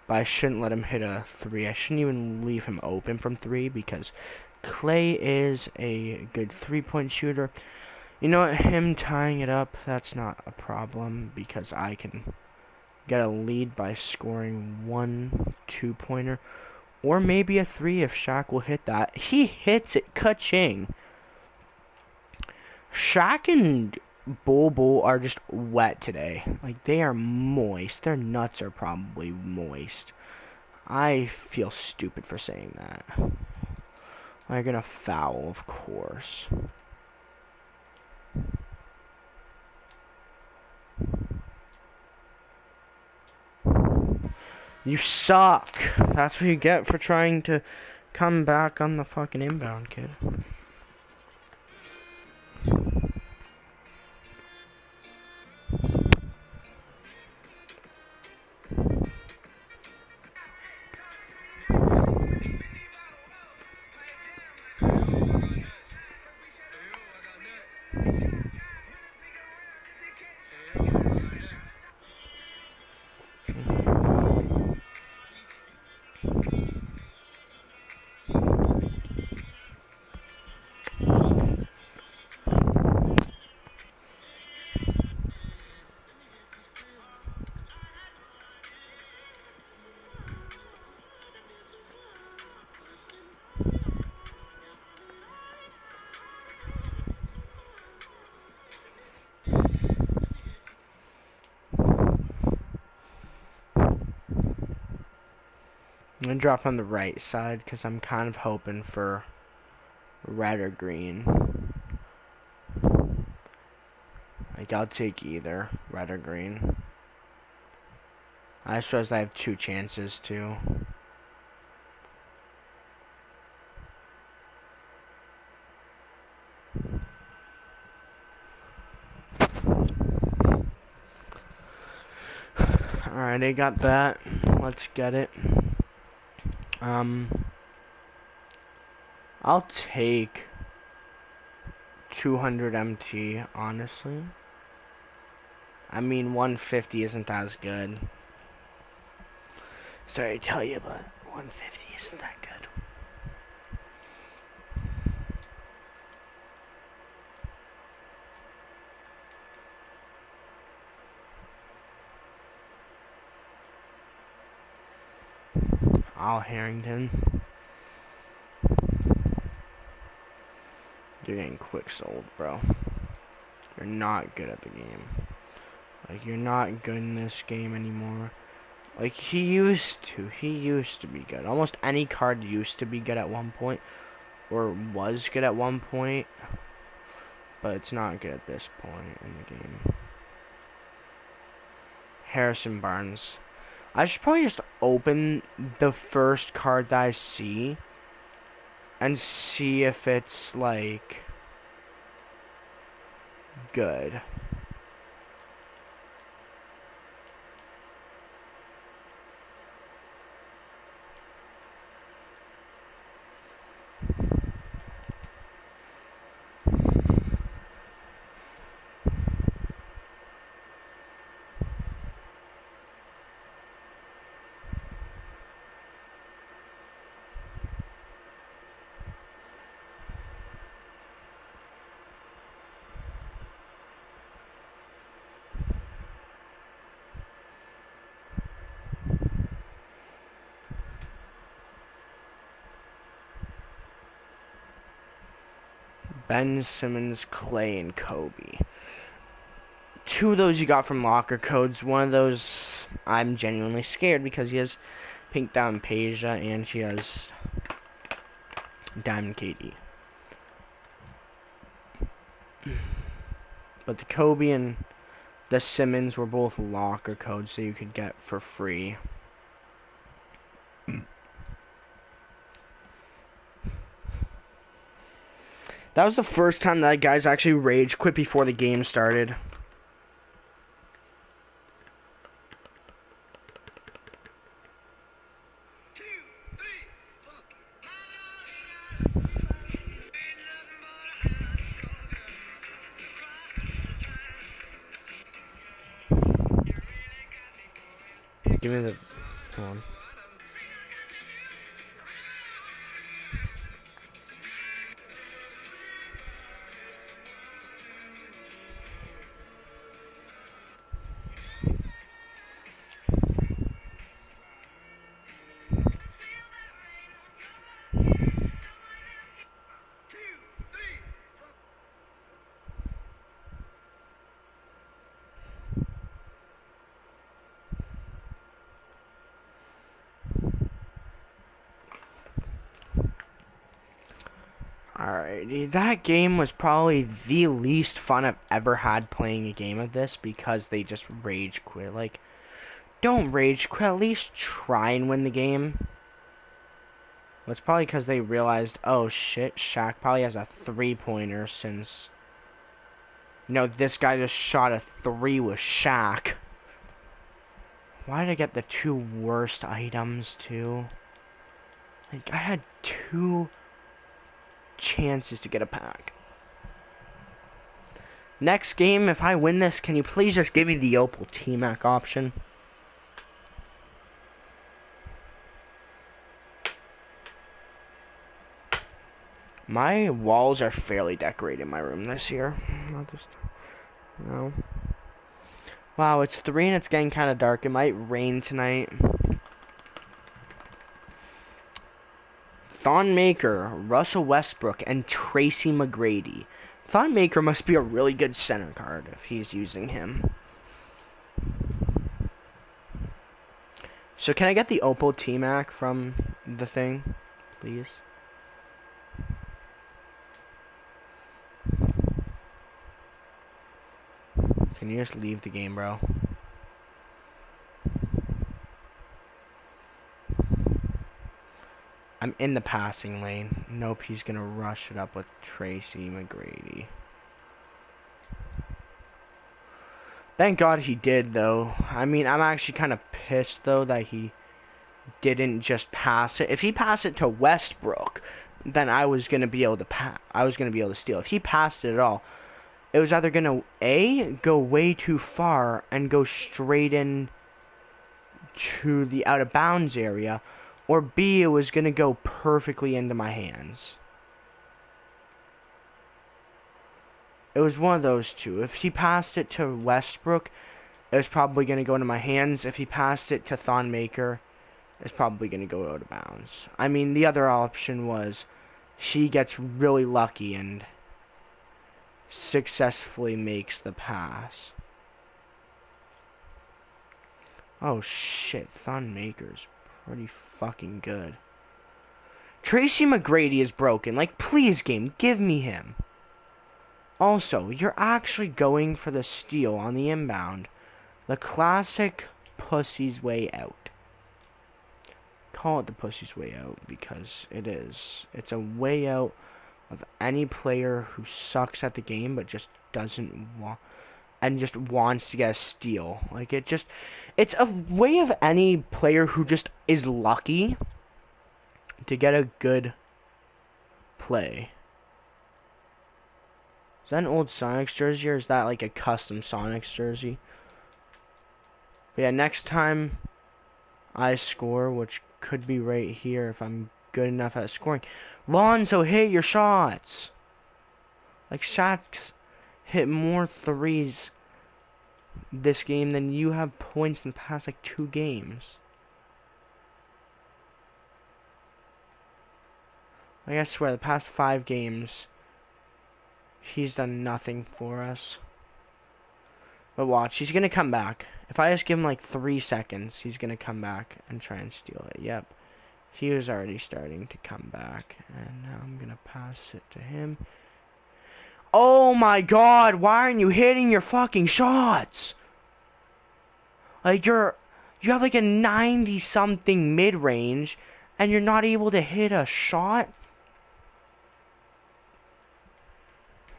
But I shouldn't let him hit a 3. I shouldn't even leave him open from 3 because Clay is a good 3-point shooter. You know what, him tying it up, that's not a problem because I can get a lead by scoring 1 2-pointer or maybe a 3 if Shaq will hit that. He hits it, ka-ching. Shaq and Bull are just wet today. Like, they are moist. Their nuts are probably moist. I feel stupid for saying that. They're gonna foul, of course. You suck. That's what you get for trying to come back on the fucking inbound, kid. I'm gonna drop on the right side because I'm kind of hoping for red or green. Like, I'll take either, red or green. I suppose I have 2 chances too. Alright, I got that. Let's get it. I'll take 200 MT, honestly. I mean, 150 isn't as good. Sorry to tell you, but 150 isn't that good. Al Harrington. You're getting quick sold, bro. You're not good at the game. Like, you're not good in this game anymore. Like, he used to be good. Almost any card used to be good at one point. Or was good at one point. But it's not good at this point in the game. Harrison Barnes. I should probably just open the first card that I see. And see if it's, like... good. Ben Simmons, Clay, and Kobe. Two of those you got from locker codes. One of those I'm genuinely scared because he has Pink Diamond Peja and he has Diamond KD. But the Kobe and the Simmons were both locker codes so you could get for free. That was the first time that guys actually rage quit before the game started. Give me the... Come on. Alrighty, that game was probably the least fun I've ever had playing a game of this because they just rage quit. Like, don't rage quit, at least try and win the game. Well, it's probably because they realized, oh shit, Shaq probably has a three-pointer since, this guy just shot a three with Shaq. Why did I get the two worst items, too? Like, I had two chances to get a pack. Next game, if I win this, can you please just give me the Opal tmac option? My walls are fairly decorated in my room this year. No. Wow, it's 3 and it's getting kind of dark. It might rain tonight. Thon Maker, Russell Westbrook, and Tracy McGrady. Thon Maker must be a really good center card if he's using him. So can I get the Opal tmac from the thing, please? Can you just leave the game, bro? I'm in the passing lane. Nope, he's gonna rush it up with Tracy McGrady. Thank God he did, though. I mean, I'm actually kind of pissed, though, that he didn't just pass it. If he passed it to Westbrook, then I was gonna be able to steal. If he passed it at all, it was either gonna A, go way too far and go straight in to the out of bounds area, or B, it was gonna go perfectly into my hands. It was one of those two. If he passed it to Westbrook, it was probably gonna go into my hands. If he passed it to Thon Maker, it's probably gonna go out of bounds. I mean, the other option was he gets really lucky and successfully makes the pass. Oh shit, Thon Maker's pretty fucking good. Tracy McGrady is broken. Like, please, game, give me him. Also, you're actually going for the steal on the inbound. The classic pussy's way out. Call it the pussy's way out because it is. It's a way out of any player who sucks at the game but just doesn't want and just wants to get a steal. Like, it's a way of any player who just is lucky to get a good play. Is that an old Sonics jersey, or is that like a custom Sonics jersey? But yeah, next time I score, which could be right here if I'm good enough at scoring. Lonzo, hit your shots. Like, Shaq's hit more threes this game than you have points in the past, like, 2 games. Like, I swear, the past 5 games, he's done nothing for us. But watch, he's going to come back. If I just give him, like, 3 seconds, he's going to come back and try and steal it. Yep. He was already starting to come back. And now I'm going to pass it to him. Oh my god, why aren't you hitting your fucking shots? Like, you have like a 90-something mid-range, and you're not able to hit a shot?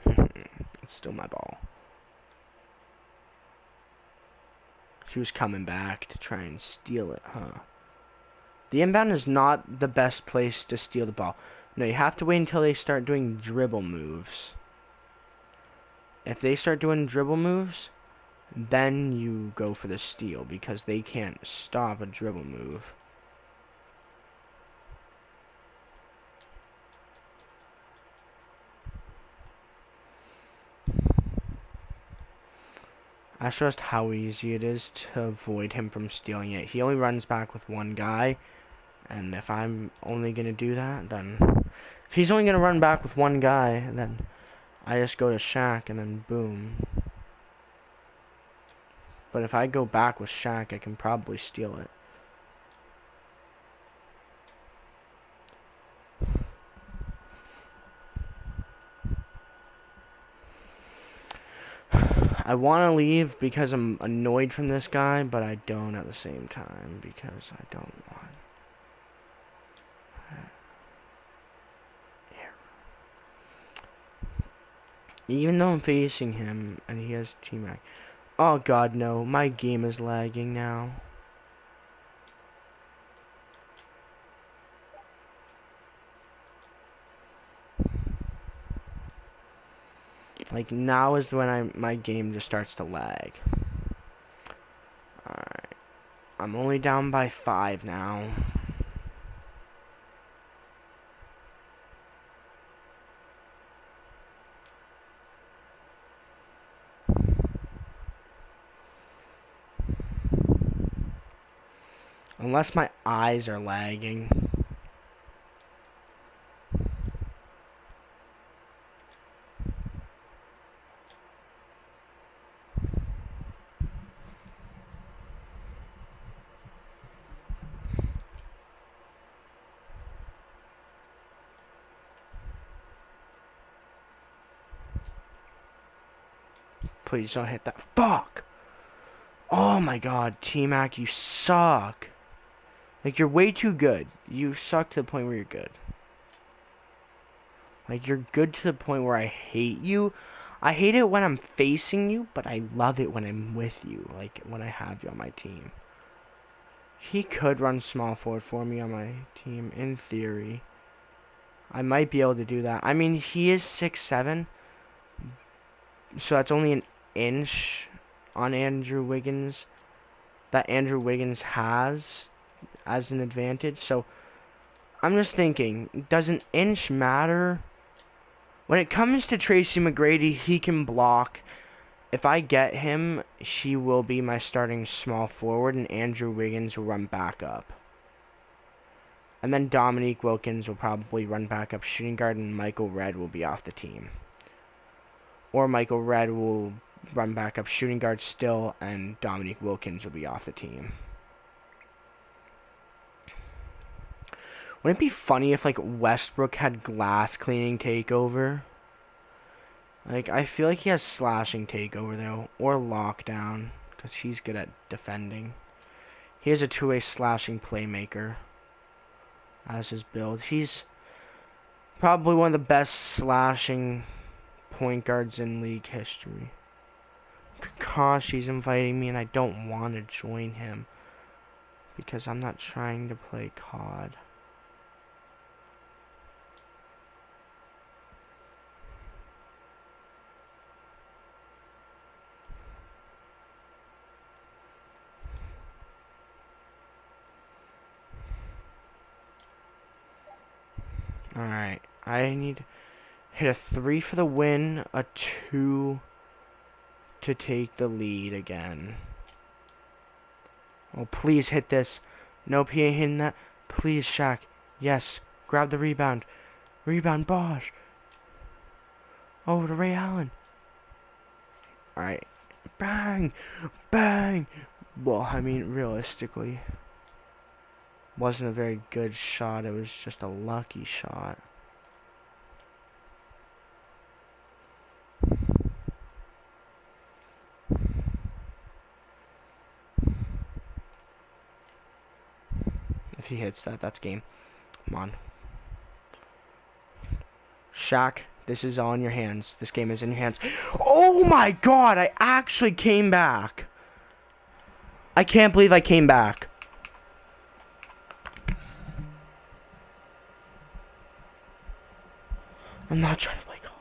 It's still my ball. She was coming back to try and steal it, huh? The inbound is not the best place to steal the ball. No, you have to wait until they start doing dribble moves. If they start doing dribble moves, then you go for the steal, because they can't stop a dribble move. I stressed how easy it is to avoid him from stealing it. He only runs back with 1 guy, and if I'm only going to do that, then... If he's only going to run back with 1 guy, then I just go to Shaq, and then boom. But if I go back with Shaq, I can probably steal it. I want to leave because I'm annoyed from this guy, but I don't at the same time because I don't want... Even though I'm facing him and he has tmac. Oh god, no. My game is lagging now. Like, now is when my game just starts to lag. Alright. I'm only down by 5 now. Unless my eyes are lagging. Please don't hit that. Fuck! Oh my god, tmac, you suck. Like, you're way too good. You suck to the point where you're good. Like, you're good to the point where I hate you. I hate it when I'm facing you, but I love it when I'm with you. Like, when I have you on my team. He could run small forward for me on my team, in theory. I might be able to do that. I mean, he is 6'7", so that's only an inch on Andrew Wiggins that Andrew Wiggins has as an advantage. So I'm just thinking, does an inch matter? When it comes to Tracy McGrady, he can block. If I get him, he will be my starting small forward, and Andrew Wiggins will run back up. And then Dominique Wilkins will probably run back up shooting guard, and Michael Redd will be off the team. Or Michael Redd will run back up shooting guard still, and Dominique Wilkins will be off the team. Wouldn't it be funny if, like, Westbrook had glass cleaning takeover? Like, I feel like he has slashing takeover, though. Or lockdown, because he's good at defending. He has a two-way slashing playmaker as his build. He's probably one of the best slashing point guards in league history. Kakashi's inviting me and I don't want to join him because I'm not trying to play COD. Alright, I need to hit a 3 for the win, a 2 to take the lead again. Oh, please hit this. Nope, he ain't hitting that. Please, Shaq. Yes, grab the rebound. Rebound, Bosch. Over to Ray Allen. Alright, bang, bang. Well, I mean, realistically, wasn't a very good shot. It was just a lucky shot. If he hits that, that's game. Come on. Shaq, this is all in your hands. This game is in your hands. Oh my god, I actually came back. I can't believe I came back. I'm not trying to play COD.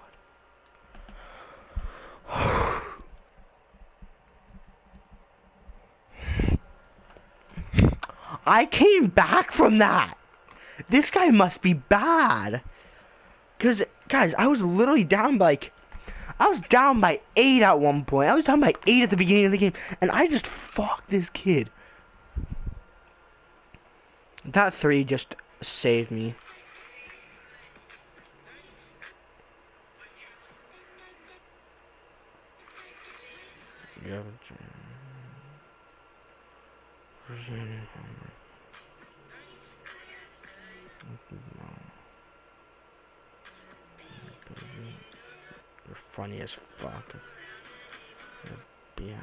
I came back from that. This guy must be bad. Because, guys, I was literally down by, I was down by 8 at one point. I was down by 8 at the beginning of the game. And I just fucked this kid. That 3 just saved me. You're funny as fuck. Yeah.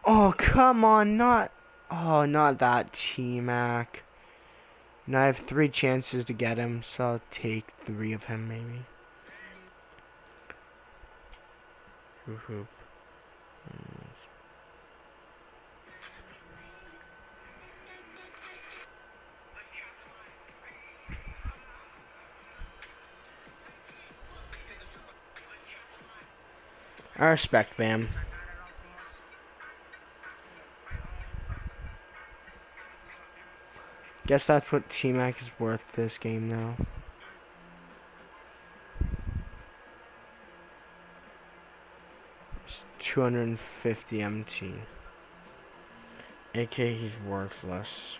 Oh, come on, not... Oh, not that tmac. And I have 3 chances to get him, so I'll take 3 of him, maybe. Hoop. I respect Bam. Guess that's what tmac is worth this game now. It's 250 MT. AK, he's worthless.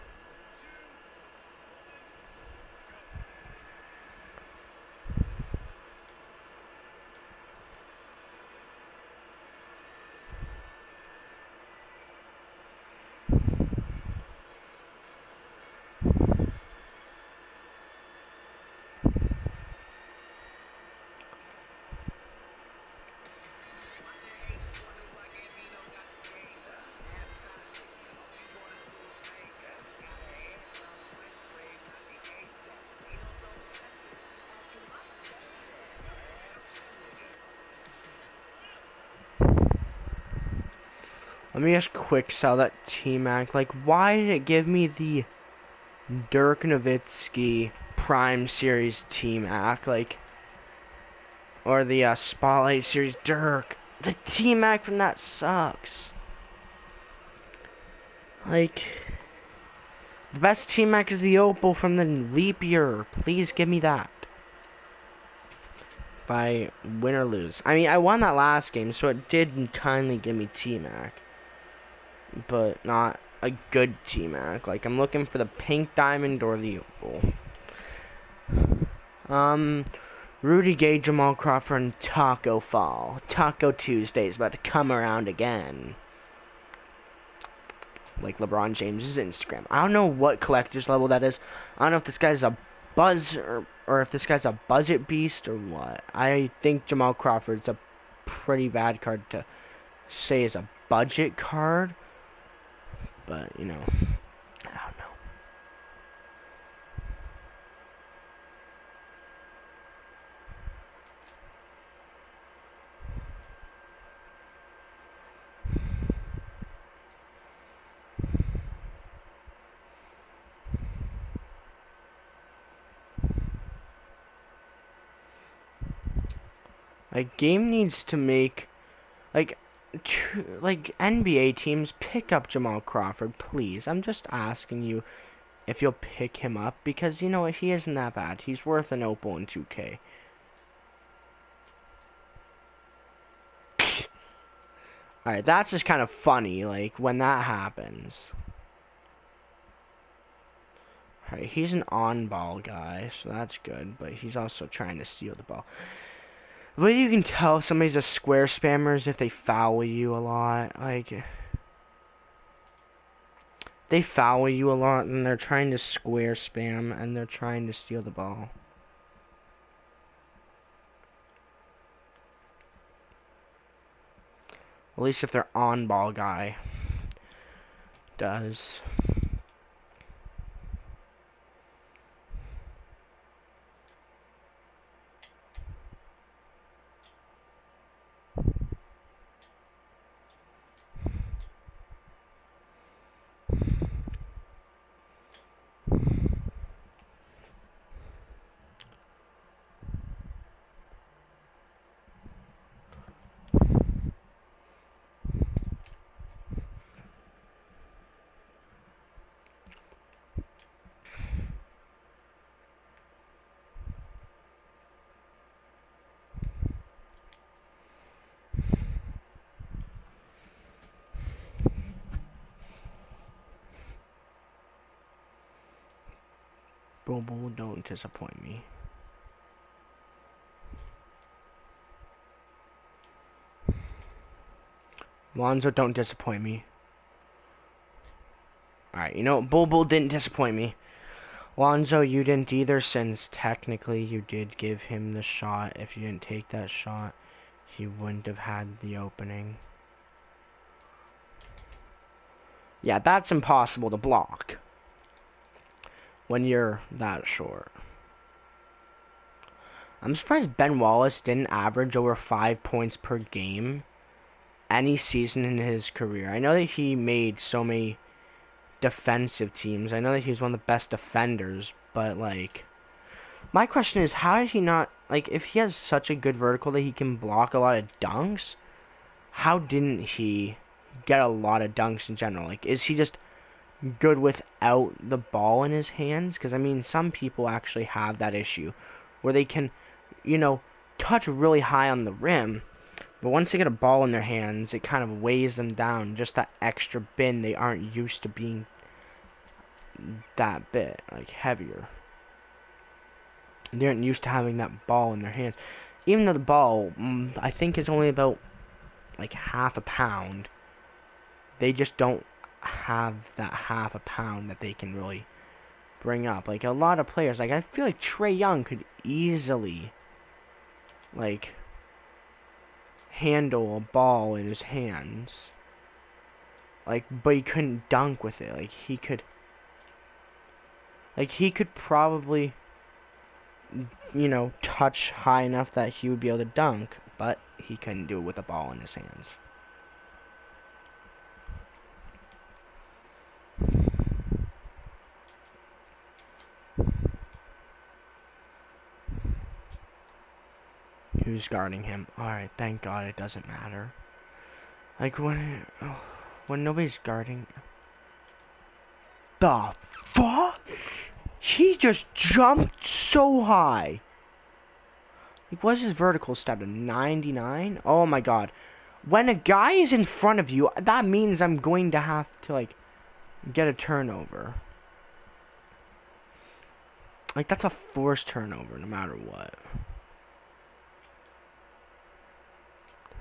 Let me just quick sell that tmac. Like, why did it give me the Dirk Nowitzki Prime Series tmac? Like, or the Spotlight Series Dirk. The tmac from that sucks. Like, the best tmac is the Opal from the leap year. Please give me that. If I win or lose. I mean, I won that last game, so it did kindly give me tmac. But not a good tmac. Like, I'm looking for the pink diamond or the opal. Rudy Gay, Jamal Crawford, and Taco Fall. Taco Tuesday is about to come around again. Like LeBron James's Instagram. I don't know what collector's level that is. I don't know if this guy's a buzz or if this guy's a budget beast or what. I think Jamal Crawford's a pretty bad card to say is a budget card. But, you know, I don't know. Like, game needs to make, like, like, NBA teams pick up Jamal Crawford, please. I'm just asking you if you'll pick him up, because, you know what, he isn't that bad. He's worth an opal in 2K. Alright, that's just kind of funny, like, when that happens. Alright, he's an on-ball guy, so that's good, but he's also trying to steal the ball. The way you can tell if somebody's a square spammer is if they foul you a lot. Like, they foul you a lot and they're trying to square spam and they're trying to steal the ball. At least if they're on-ball guy does. Bobo, don't disappoint me. Lonzo, don't disappoint me. Alright, you know, Bobo didn't disappoint me. Lonzo, you didn't either, since technically you did give him the shot. If you didn't take that shot, he wouldn't have had the opening. Yeah, that's impossible to block when you're that short. I'm surprised Ben Wallace didn't average over 5 points per game any season in his career. I know that he made so many defensive teams. I know that he was one of the best defenders, but, like, my question is, how did he not, like, if he has such a good vertical that he can block a lot of dunks, how didn't he get a lot of dunks in general? Like, is he just good without the ball in his hands? Because, I mean, some people actually have that issue where they can, you know, touch really high on the rim, but once they get a ball in their hands, it kind of weighs them down. Just that extra bin, they aren't used to being that bit, like, heavier. They aren't used to having that ball in their hands. Even though the ball, I think, is only about, like, half a pound, they just don't have that half a pound that they can really bring up. Like, a lot of players, like, I feel like Trae Young could easily, like, handle a ball in his hands. Like, but he couldn't dunk with it. Like, he could probably, you know, touch high enough that he would be able to dunk, but he couldn't do it with a ball in his hands. Who's guarding him? Alright, thank God it doesn't matter. Like, when nobody's guarding... The fuck? He just jumped so high. Like, what's his vertical step? 99? Oh my God. When a guy is in front of you, that means I'm going to have to, like, get a turnover. Like, that's a forced turnover no matter what.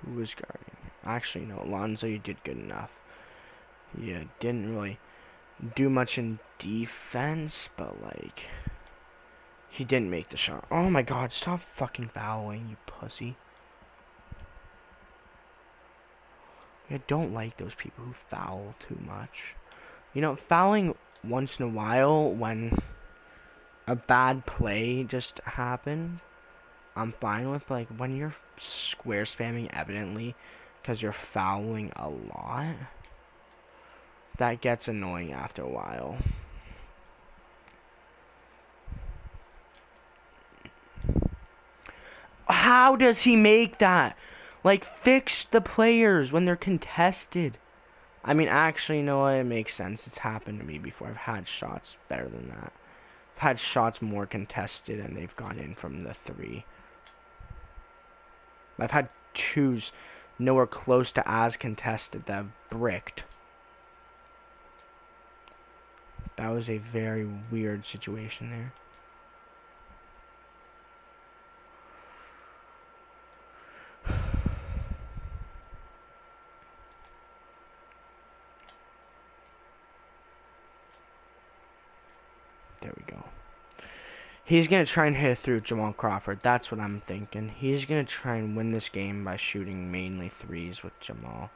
Who was guarding? Actually, no, Alonzo, you did good enough. You didn't really do much in defense, but, like, he didn't make the shot. Oh my God, stop fucking fouling, you pussy. I don't like those people who foul too much. You know, fouling once in a while when a bad play just happened, I'm fine with. But like when you're square spamming evidently because you're fouling a lot, that gets annoying after a while. How does he make that? Like, fix the players when they're contested. I mean, actually, you know what? It makes sense. It's happened to me before. I've had shots better than that. I've had shots more contested and they've gone in from the 3. I've had 2s nowhere close to as contested that have bricked. That was a very weird situation there. There we go. He's going to try and hit it through Jamal Crawford. That's what I'm thinking. He's going to try and win this game by shooting mainly 3s with Jamal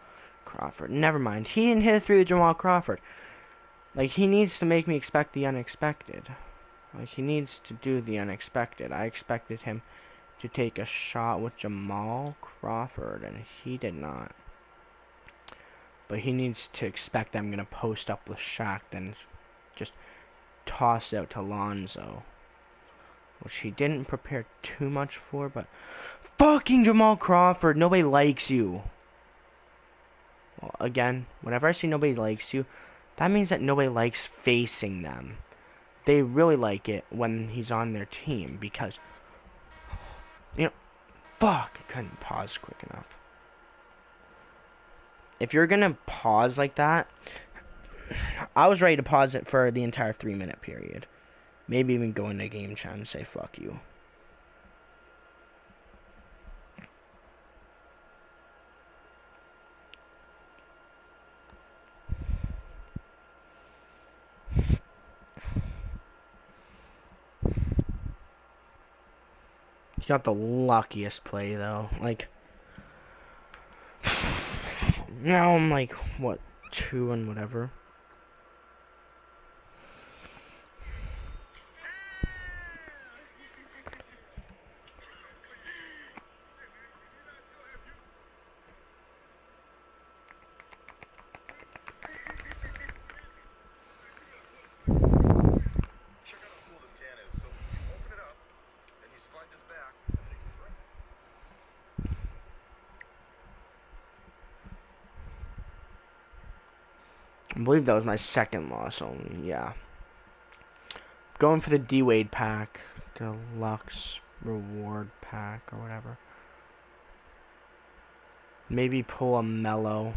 Crawford. Never mind. He didn't hit it through Jamal Crawford. Like, he needs to make me expect the unexpected. Like, he needs to do the unexpected. I expected him to take a shot with Jamal Crawford, and he did not. But he needs to expect that I'm going to post up with Shaq, then just toss it out to Lonzo. Which he didn't prepare too much for, but fucking Jamal Crawford, nobody likes you. Well, again, whenever I see nobody likes you, that means that nobody likes facing them. They really like it when he's on their team because, you know, fuck, I couldn't pause quick enough. If you're gonna pause like that, I was ready to pause it for the entire 3-minute period. Maybe even go into game chat and say fuck you. He got the luckiest play though. Like, now I'm like, what, 2 and whatever. Check out how cool this can is. So you open it up, and you slide this back, and then you can drink. I believe that was my second loss only, yeah. Going for the D-Wade pack. Deluxe reward pack or whatever. Maybe pull a Mellow.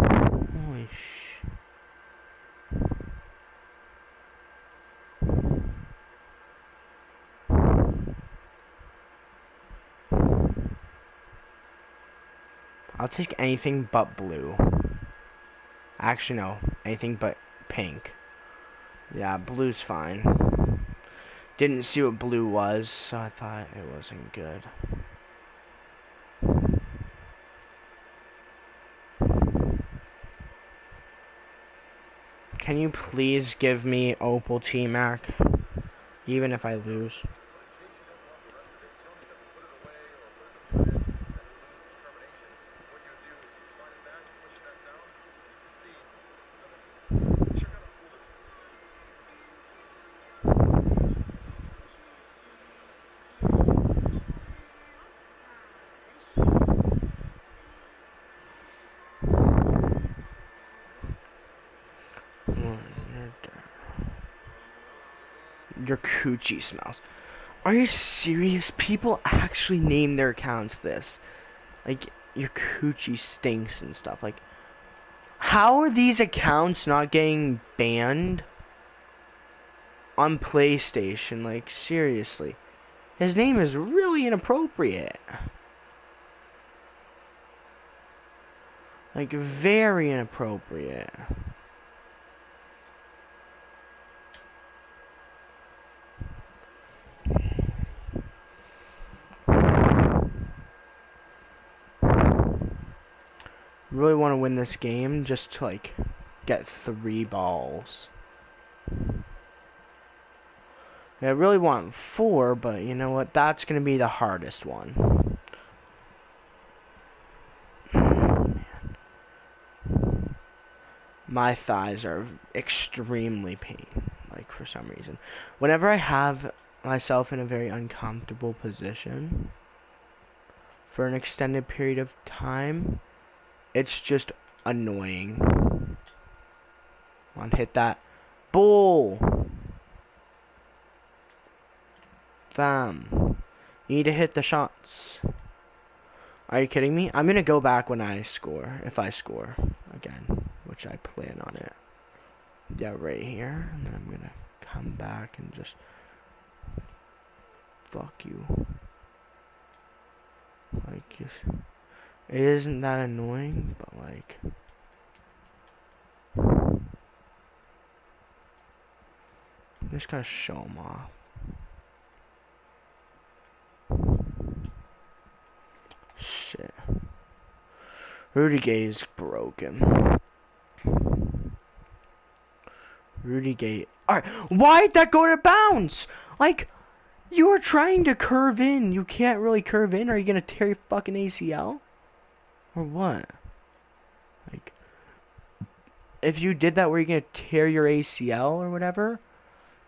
Holy sh... I'll take anything but blue. Actually, no. Anything but pink. Yeah, blue's fine. Didn't see what blue was, so I thought it wasn't good. Can you please give me Opal tmac? Even if I lose. Your coochie smells. Are you serious? People actually name their accounts this. Like, your coochie stinks and stuff. Like, how are these accounts not getting banned on PlayStation? Like, seriously. His name is really inappropriate. Like, very inappropriate. Really want to win this game just to, like, get 3 balls. I really want 4, but you know what? That's going to be the hardest one. Man. My thighs are extremely pain, like, for some reason. Whenever I have myself in a very uncomfortable position for an extended period of time, it's just annoying. Come on, hit that. Bull! Fam. You need to hit the shots. Are you kidding me? I'm going to go back when I score, if I score again, which I plan on it. Yeah, right here. And then I'm going to come back and just fuck you. Like, it isn't that annoying, but like, just gotta show them off. Shit. Rudy Gay is broken. Rudy Gay. Alright, why'd that go to bounds? Like, you are trying to curve in. You can't really curve in. Are you gonna tear your fucking ACL? Or what? Like, if you did that, were you gonna tear your ACL or whatever?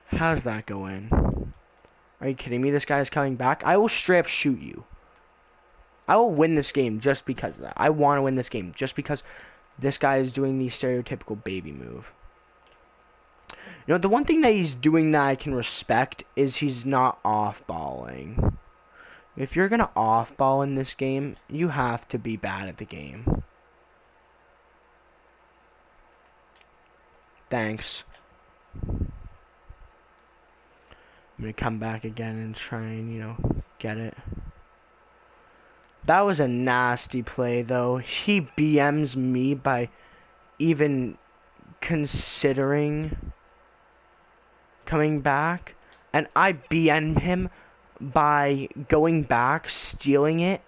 How's that go in? Are you kidding me? This guy is coming back. I will straight up shoot you. I will win this game just because of that. I want to win this game just because this guy is doing the stereotypical baby move. You know, the one thing that he's doing that I can respect is he's not off-balling. If you're going to off-ball in this game, you have to be bad at the game. Thanks. I'm going to come back again and try and, you know, get it. That was a nasty play, though. He BMs me by even considering coming back, and I BM him by going back, stealing it,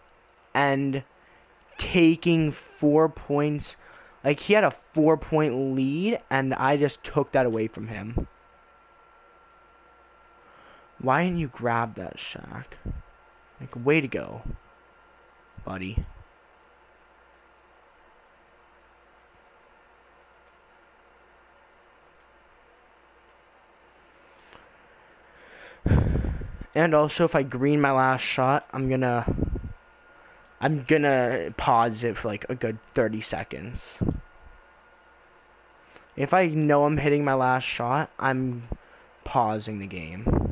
and taking 4 points. Like, he had a 4-point lead, and I just took that away from him. Why didn't you grab that, Shaq? Like, way to go, buddy. And also, if I green my last shot, I'm gonna pause it for like a good 30 seconds. If I know I'm hitting my last shot, I'm pausing the game.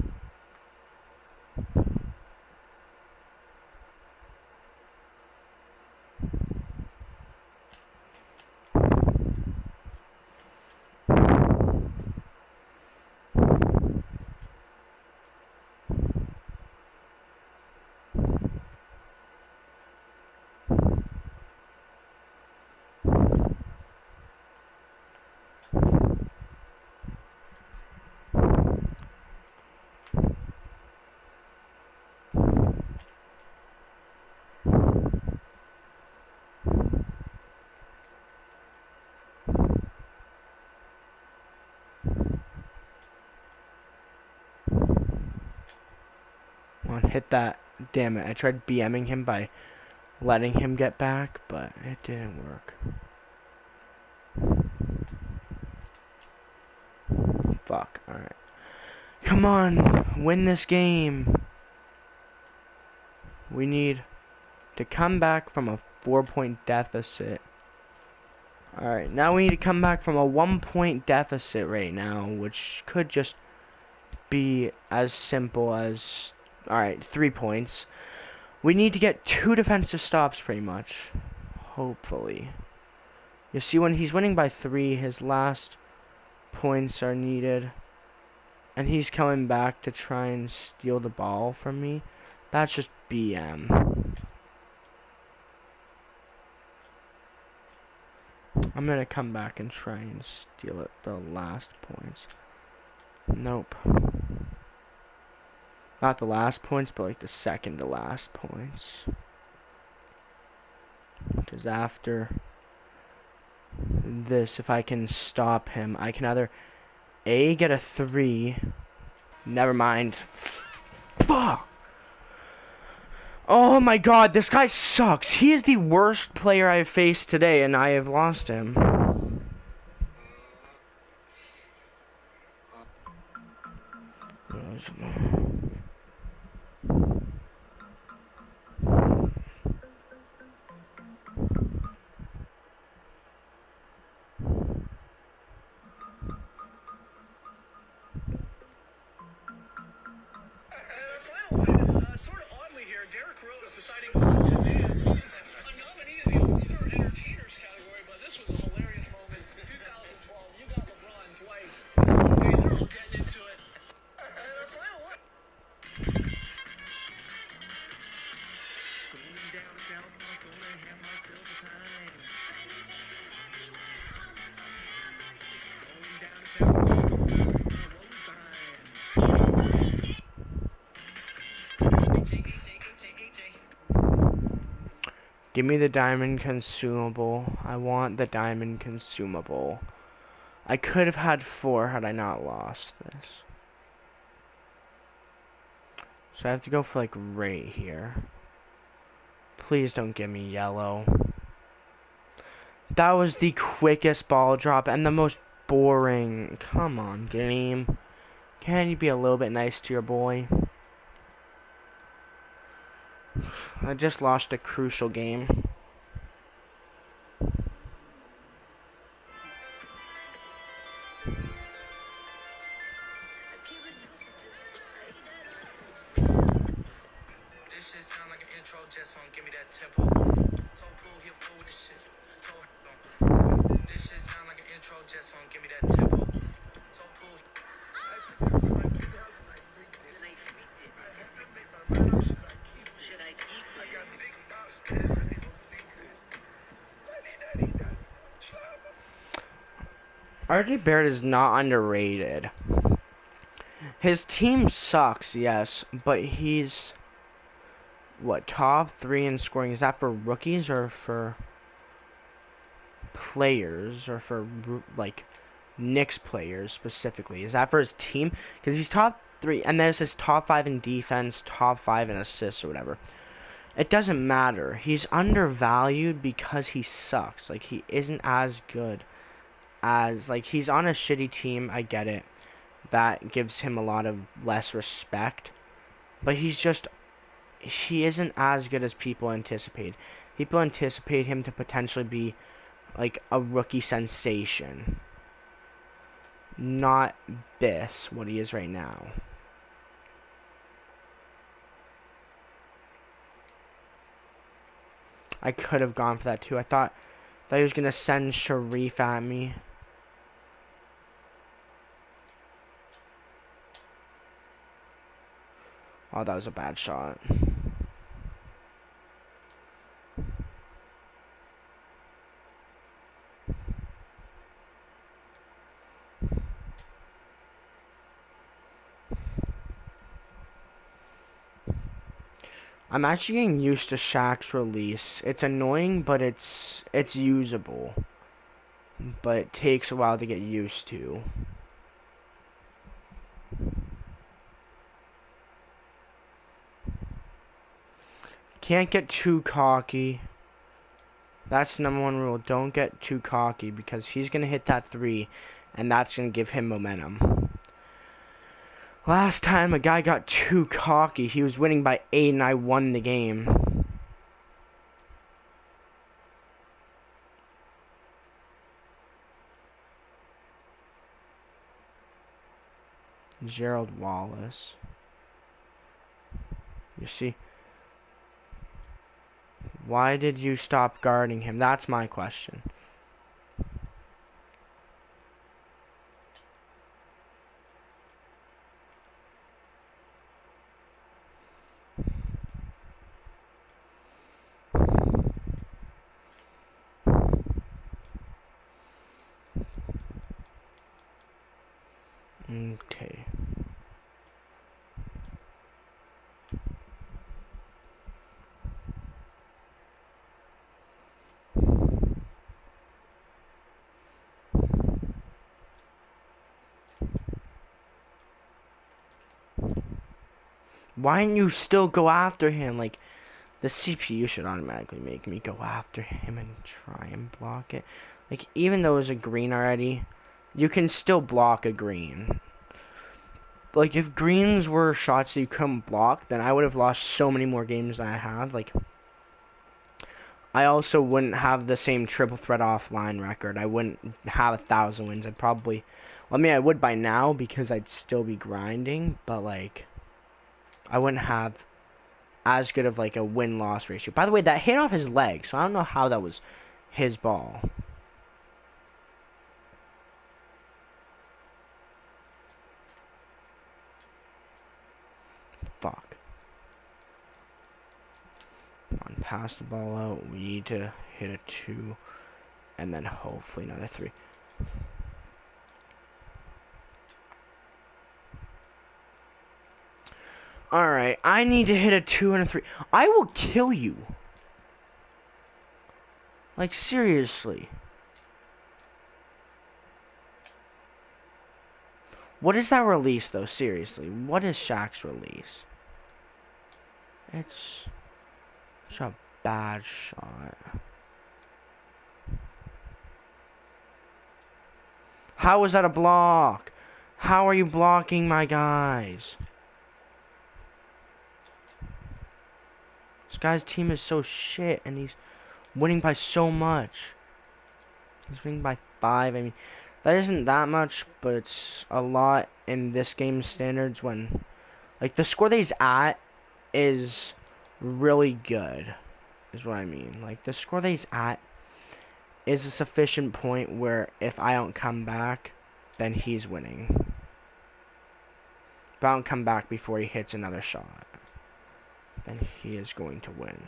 Hit that. Damn it. I tried BMing him by letting him get back, but it didn't work. Fuck. Alright. Come on. Win this game. We need to come back from a 4-point deficit. Alright. Now we need to come back from a 1-point deficit right now, which could just be as simple as... Alright, 3 points. We need to get 2 defensive stops, pretty much. Hopefully. You see, when he's winning by 3, his last points are needed. And he's coming back to try and steal the ball from me. That's just BM. I'm going to come back and try and steal it for the last points. Nope. Not the last points, but like the second to last points. Because after this if I can stop him. I can either A, get a 3. Never mind. Fuck! Oh my god, this guy sucks. He is the worst player I've faced today, and I have lost him. Sort of oddly here, Derek Rose deciding not to dance. He's a nominee in the All-Star Entertainers category, but this was a hilarious moment. In 2012, you got LeBron, Dwight. Hey, they're all getting into it. And our final one. Going down to South Park, gonna have myself a time. Going down to South Park, gonna wear my rose behind. Give me the diamond consumable. I want the diamond consumable. I could have had 4 had I not lost this. So I have to go for like right here. Please don't give me yellow. That was the quickest ball drop and the most boring. Come on, game. Can you be a little bit nice to your boy? I just lost a crucial game. This shit sound like an intro jet song. Give me that tempo. So cool, he'll pull with the shit. So this shit sound like an intro jet song. Give me that tempo. So cool. RJ Barrett is not underrated. His team sucks, yes, but he's what, top 3 in scoring? Is that for rookies or for players or for like Knicks players specifically? Is that for his team? Because he's top 3, and there's his top 5 in defense, top 5 in assists or whatever. It doesn't matter. He's undervalued because he sucks. Like, he isn't as good as, like, he's on a shitty team. I get it. That gives him a lot of less respect. But he isn't as good as people anticipate. People anticipate him to potentially be like a rookie sensation. Not what he is right now. I could have gone for that too. I thought he was gonna send Sharif at me. Oh, that was a bad shot. I'm actually getting used to Shaq's release. It's annoying, but it's usable. But it takes a while to get used to. Can't get too cocky. That's the #1 rule. Don't get too cocky because he's going to hit that 3 and that's going to give him momentum. Last time a guy got too cocky, he was winning by 8 and I won the game. Gerald Wallace. You see? Why did you stop guarding him? That's my question. Okay. Why didn't you still go after him? Like, the CPU should automatically make me go after him and try and block it. Like, even though it was a green already, you can still block a green. Like, if greens were shots that you couldn't block, then I would have lost so many more games than I have. Like, I also wouldn't have the same triple threat offline record. I wouldn't have 1,000 wins. I'd probably... Well, I mean, I would by now because I'd still be grinding, but, like, I wouldn't have as good of, like, a win-loss ratio. By the way, that hit off his leg, so I don't know how that was his ball. Fuck. On, pass the ball out. We need to hit a 2, and then hopefully another 3. Alright, I need to hit a 2 and a 3. I will kill you. Like, seriously. What is that release, though? Seriously. What is Shaq's release? It's a bad shot. How is that a block? How are you blocking my guys? This guy's team is so shit, and he's winning by so much. He's winning by 5. I mean, that isn't that much, but it's a lot in this game's standards when... Like, the score that he's at is really good, is what I mean. Like, the score that he's at is a sufficient point where if I don't come back, then he's winning. If I don't come back before he hits another shot, then he is going to win.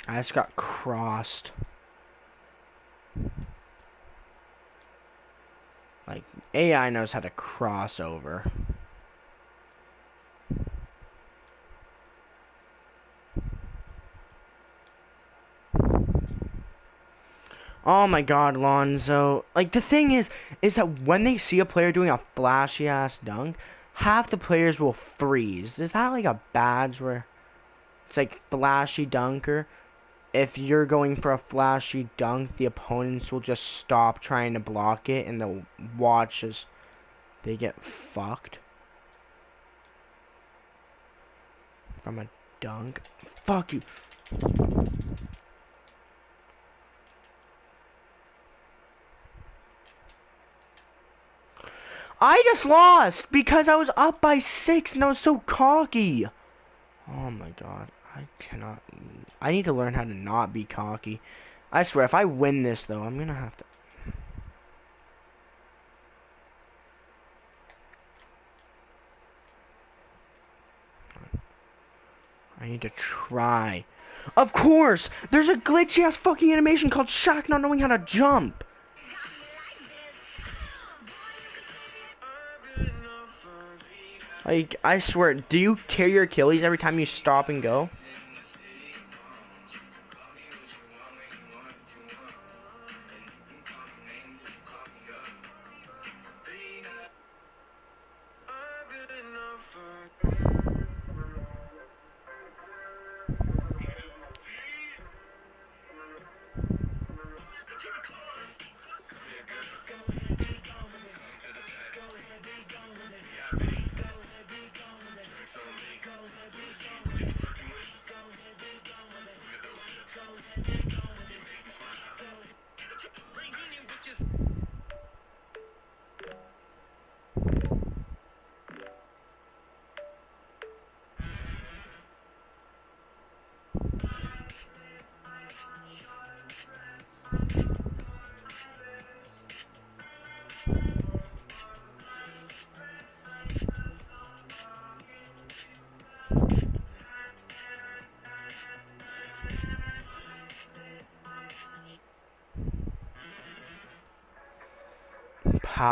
I just got crossed. Like, AI knows how to cross over. Oh my god, Lonzo. Like, the thing is that when they see a player doing a flashy-ass dunk, half the players will freeze. Is that like a badge where it's like flashy dunker? If you're going for a flashy dunk, the opponents will just stop trying to block it and they'll watch as they get fucked from a dunk. Fuck you. I just lost because I was up by 6 and I was so cocky. Oh my god. I cannot. I need to learn how to not be cocky. I swear, if I win this, though, I'm gonna have to. I need to try. Of course! There's a glitchy ass fucking animation called Shaq not knowing how to jump. Like, I swear, do you tear your Achilles every time you stop and go?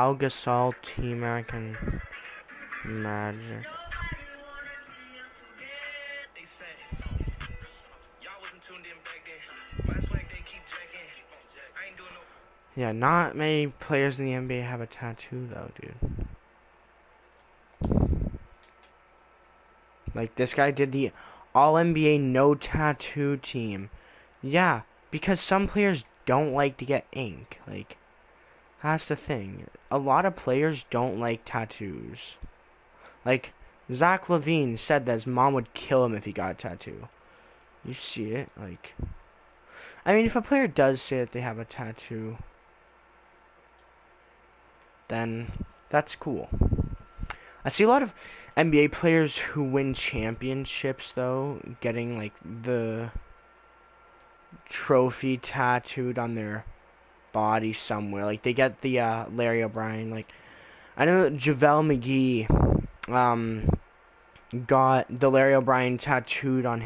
Pau Gasol, T-Mac, and Magic. Yeah, not many players in the NBA have a tattoo though, dude. Like this guy did the All-NBA no tattoo team. Yeah, because some players don't like to get ink. Like, that's the thing. A lot of players don't like tattoos. Like, Zach LaVine said that his mom would kill him if he got a tattoo. You see it? Like, I mean, if a player does say that they have a tattoo, then that's cool. I see a lot of NBA players who win championships, though, getting, like, the trophy tattooed on their body somewhere. Like, they get the Larry O'Brien. Like, I know that JaVale McGee got the Larry O'Brien tattooed on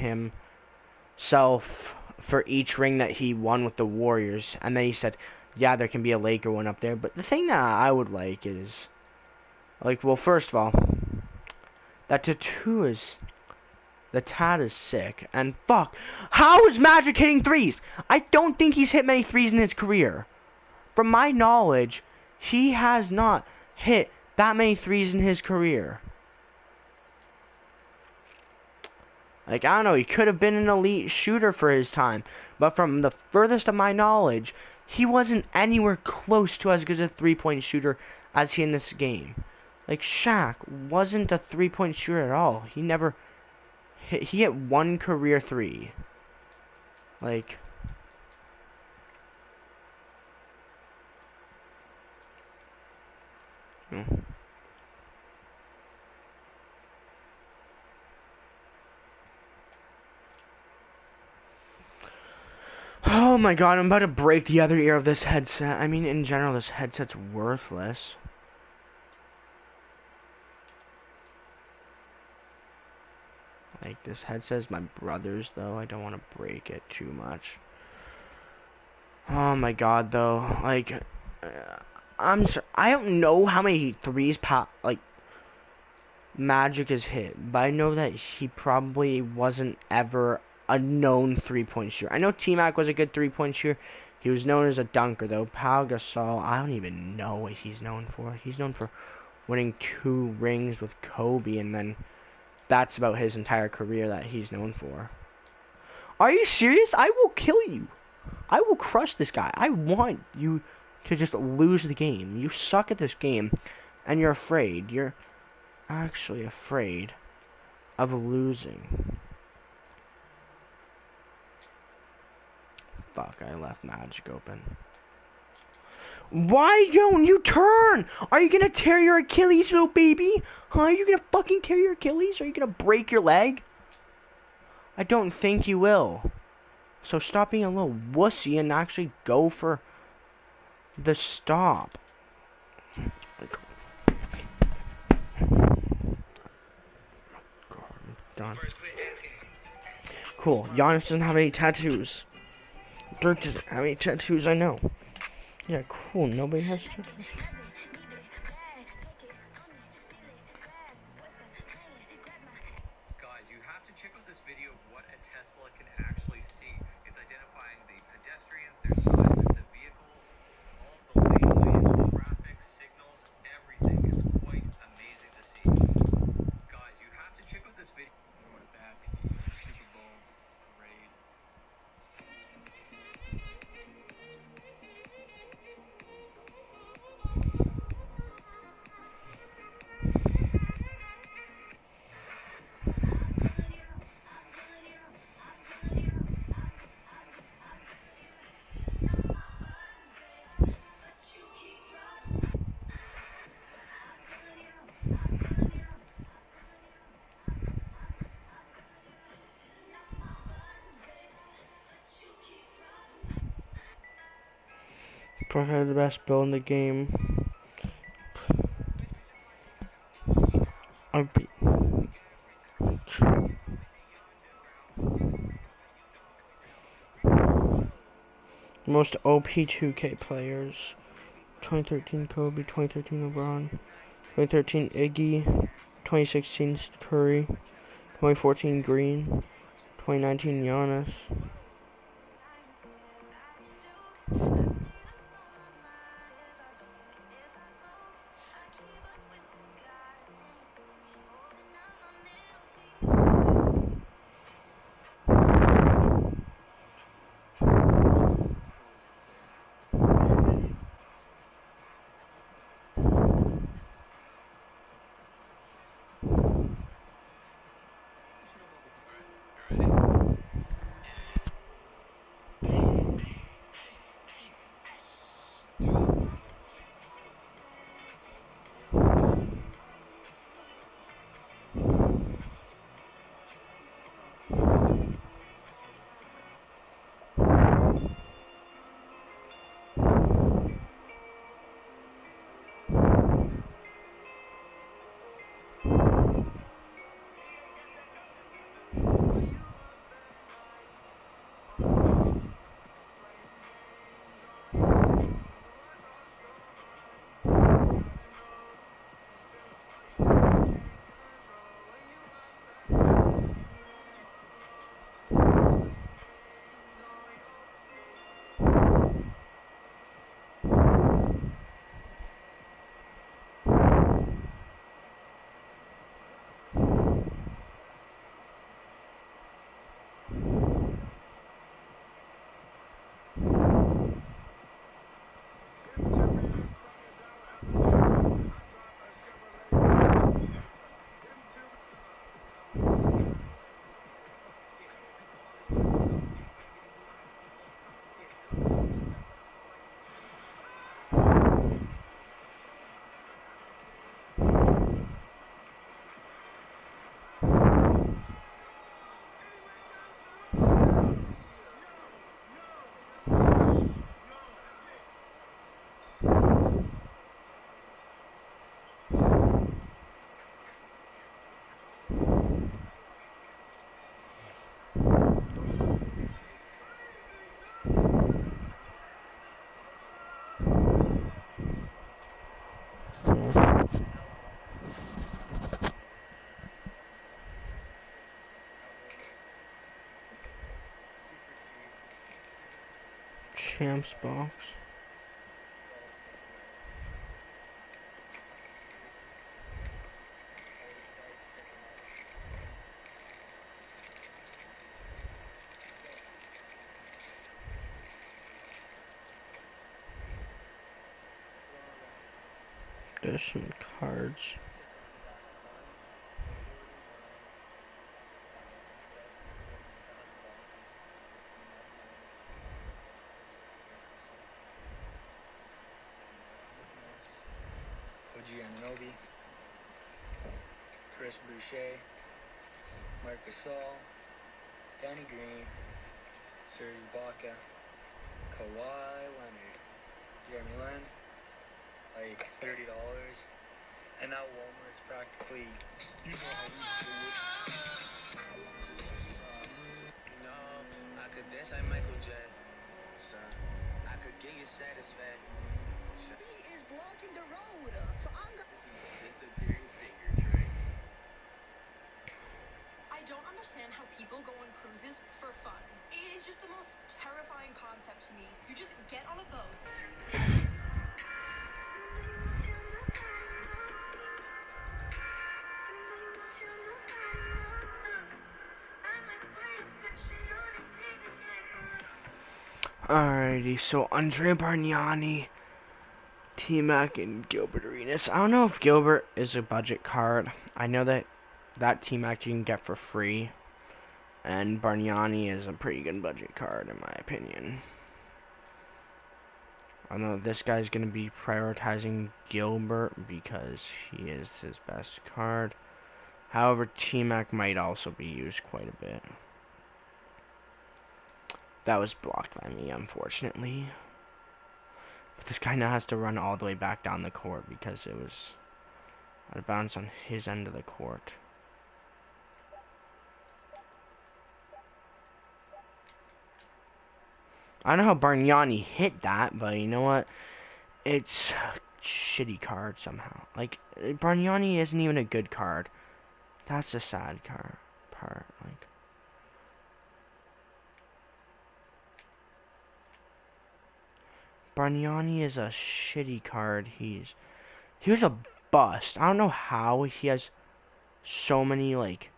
himself for each ring that he won with the Warriors. And then he said, yeah, there can be a Laker one up there. But the thing that I would like is, like, well, first of all, that tattoo is, the tat is sick. And fuck, how is Magic hitting threes? I don't think he's hit many threes in his career. From my knowledge, he has not hit that many threes in his career. Like, I don't know, he could have been an elite shooter for his time. But from the furthest of my knowledge, he wasn't anywhere close to as good a three-point shooter as he in this game. Like, Shaq wasn't a three-point shooter at all. He never hit, he hit one career three. Like, oh my god, I'm about to break the other ear of this headset. I mean, in general, this headset's worthless. Like, this headset's my brother's, though. I don't want to break it too much. Oh my god, though. Like, I don't know how many threes like Magic has hit, but I know that he probably wasn't ever a known three-point shooter. I know T-Mac was a good three-point shooter. He was known as a dunker, though. Pau Gasol, I don't even know what he's known for. He's known for winning 2 rings with Kobe, and then that's about his entire career that he's known for. Are you serious? I will kill you. I will crush this guy. I want you to just lose the game. You suck at this game, and you're afraid. You're actually afraid of losing. Fuck, I left Magic open. Why don't you turn? Are you gonna tear your Achilles, little baby? Huh? Are you gonna fucking tear your Achilles? Are you gonna break your leg? I don't think you will. So stop being a little wussy and actually go for the stop. God, I'm done. Cool. Giannis doesn't have any tattoos. Dirk doesn't have any tattoos, I know. Yeah, cool. Nobody has tattoos. Guys, you have to check out this video of what a Tesla can actually see. It's identifying the pedestrians, their sizes, the vehicles, all of the laneways, traffic, signals, everything. It's quite amazing to see. Guys, you have to check out this video. Going back to the Super Bowl parade. Probably the best build in the game. Most OP 2K players. 2013 Kobe, 2013 LeBron, 2013 Iggy, 2016 Curry, 2014 Green, 2019 Giannis. Champs box. There's some cards. OG Anunoby, Chris Boucher, Marc Gasol, Danny Green, Serge Ibaka, Kawhi Leonard, Jeremy Lin, like $30, and now Walmart's practically, you know how we do it. You know, I could dance like Michael Jackson. I could get you satisfied. He is blocking the road, so I'm gonna. This is the disappearing finger trick. I don't understand how people go on cruises for fun. It is just the most terrifying concept to me. You just get on a boat. Alrighty, so Andre Bargnani, T-Mac, and Gilbert Arenas. I don't know if Gilbert is a budget card. I know that T-Mac you can get for free, and Bargnani is a pretty good budget card in my opinion. I know this guy's going to be prioritizing Gilbert because he is his best card. However, T-Mac might also be used quite a bit. That was blocked by me, unfortunately. But this guy now has to run all the way back down the court because it was out of bounds on his end of the court. I don't know how Bargnani hit that, but you know what? it's a shitty card somehow. Like, Bargnani isn't even a good card. That's a sad part. Like, Bargnani is a shitty card. He was a bust. I don't know how he has so many, like,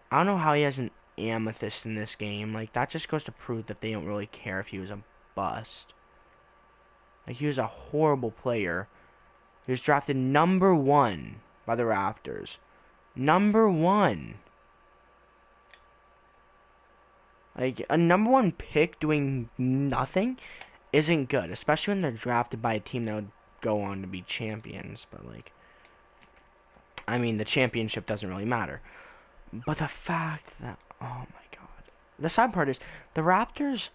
I don't know how he has an amethyst in this game. Like, that just goes to prove that they don't really care if he was a bust. Like, he was a horrible player. He was drafted #1 by the Raptors. #1. Like, a #1 pick doing nothing isn't good, especially when they're drafted by a team that would go on to be champions. But, like, I mean, the championship doesn't really matter. But the fact that, oh my god. The sad part is, the Raptors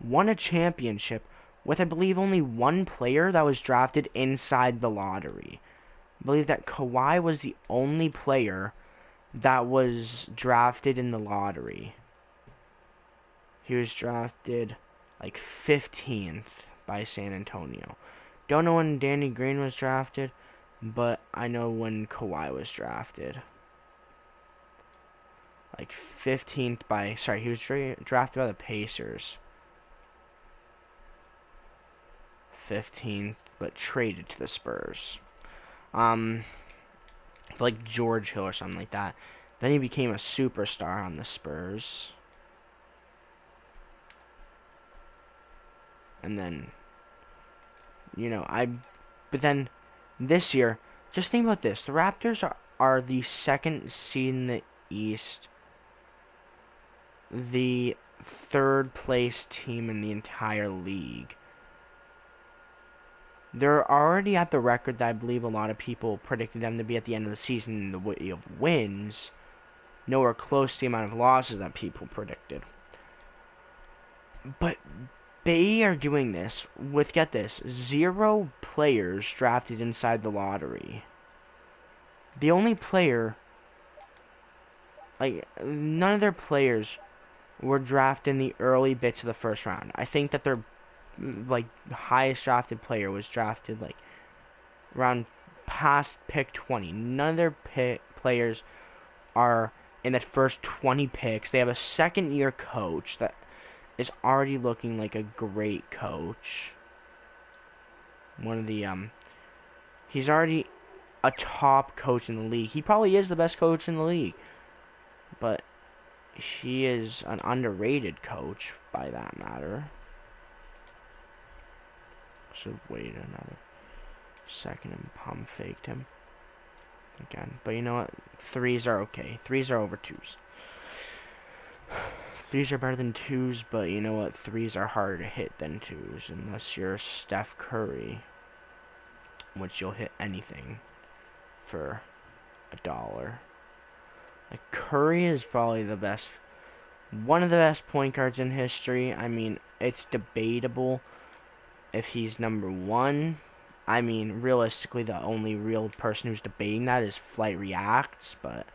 won a championship with, I believe, only one player that was drafted inside the lottery. I believe that Kawhi was the only player that was drafted in the lottery. He was drafted like 15th by San Antonio. Don't know when Danny Green was drafted, but I know when Kawhi was drafted. Like 15th by, sorry, he was drafted by the Pacers. 15th, but traded to the Spurs. Like George Hill or something like that. Then he became a superstar on the Spurs. And then, but then this year, just think about this. The Raptors are the second seed in the East, the third place team in the entire league. They're already at the record that I believe a lot of people predicted them to be at the end of the season in the way of wins. Nowhere close to the amount of losses that people predicted. But they are doing this with, get this, 0 players drafted inside the lottery. The only player, like, none of their players were drafted in the early bits of the first round. I think that their, like, highest drafted player was drafted, like, around past pick 20. None of their players are in that first 20 picks. They have a second-year coach that is already looking like a great coach. One of the, he's already a top coach in the league. He probably is the best coach in the league. But he is an underrated coach by that matter. Should have waited another second and pump faked him again. But you know what? 3s are okay. 3s are over 2s. 3s are better than 2s, but you know what? 3s are harder to hit than 2s, unless you're Steph Curry, which you'll hit anything for $1. Like, Curry is probably the best, one of the best point guards in history. I mean, it's debatable if he's #1. I mean, realistically, the only real person who's debating that is Flight Reacts, but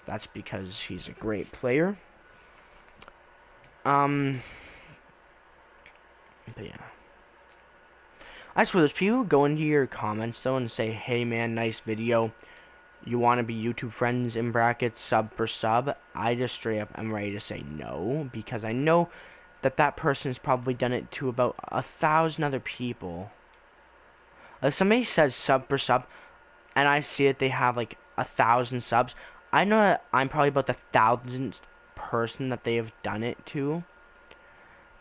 that's because he's a great player. But yeah. I swear, those people who go into your comments, though, and say, hey, man, nice video. You want to be YouTube friends, in brackets, sub for sub. I just straight up am ready to say no, because I know that that person's probably done it to about 1,000 other people. If somebody says sub for sub, and I see that they have, like, 1,000 subs, I know that I'm probably about the 1,000th person that they have done it to.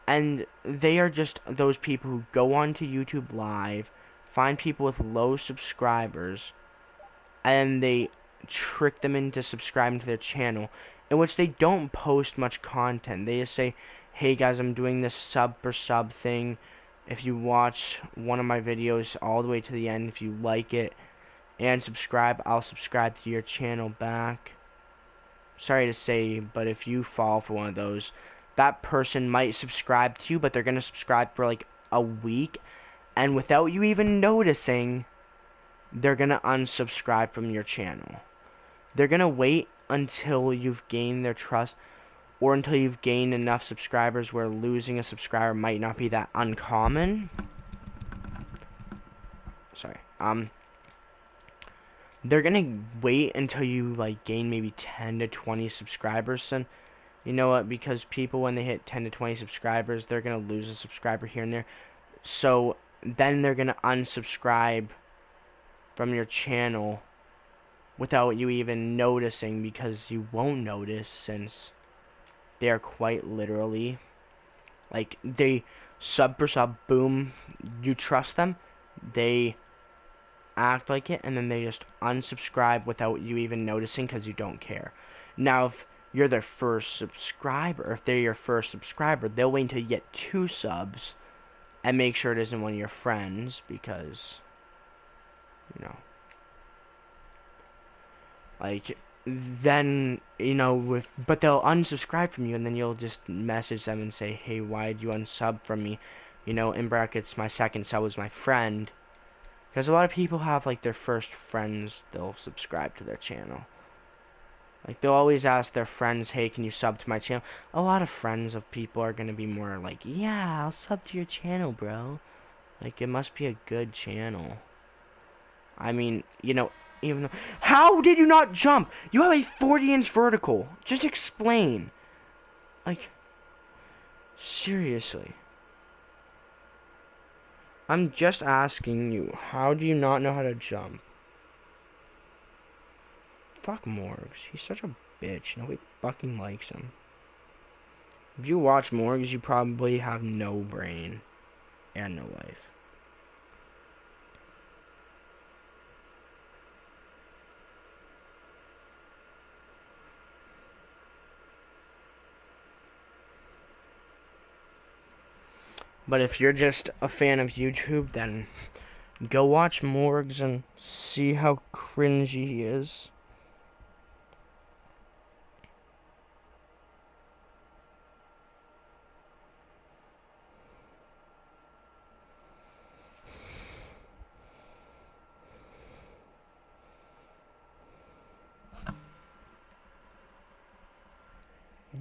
And they are just those people who go onto YouTube Live, find people with low subscribers, and they trick them into subscribing to their channel, in which they don't post much content. They just say, hey guys, I'm doing this sub for sub thing. If you watch one of my videos all the way to the end, if you like it and subscribe, I'll subscribe to your channel back. Sorry to say, but if you fall for one of those, that person might subscribe to you, but they're going to subscribe for like a week, and without you even noticing, they're going to unsubscribe from your channel. They're going to wait until you've gained their trust, or until you've gained enough subscribers where losing a subscriber might not be that uncommon. sorry. They're gonna wait until you like gain maybe 10 to 20 subscribers, and you know what? Because people, when they hit 10 to 20 subscribers, they're gonna lose a subscriber here and there. So then they're gonna unsubscribe from your channel without you even noticing, because you won't notice since they are quite literally like, they sub for sub, boom, you trust them, they act like it, and then they just unsubscribe without you even noticing because you don't care. Now, if you're their first subscriber, if they're your first subscriber, they'll wait until you get 2 subs and make sure it isn't one of your friends, because, you know, like, then, you know, but they'll unsubscribe from you, and then you'll just message them and say, hey, why did you unsub from me? You know, in brackets, my second sub was my friend. Because a lot of people have, like, their first friends, they'll subscribe to their channel. Like, they'll always ask their friends, hey, can you sub to my channel? A lot of friends of people are going to be more like, yeah, I'll sub to your channel, bro. Like, it must be a good channel. I mean, you know, even though... How did you not jump? You have a 40-inch vertical. Just explain. Like, seriously. I'm just asking you, how do you not know how to jump? Fuck Morgs. He's such a bitch. Nobody fucking likes him. If you watch Morgs, you probably have no brain and no life. But if you're just a fan of YouTube, then go watch Morgs and see how cringy he is.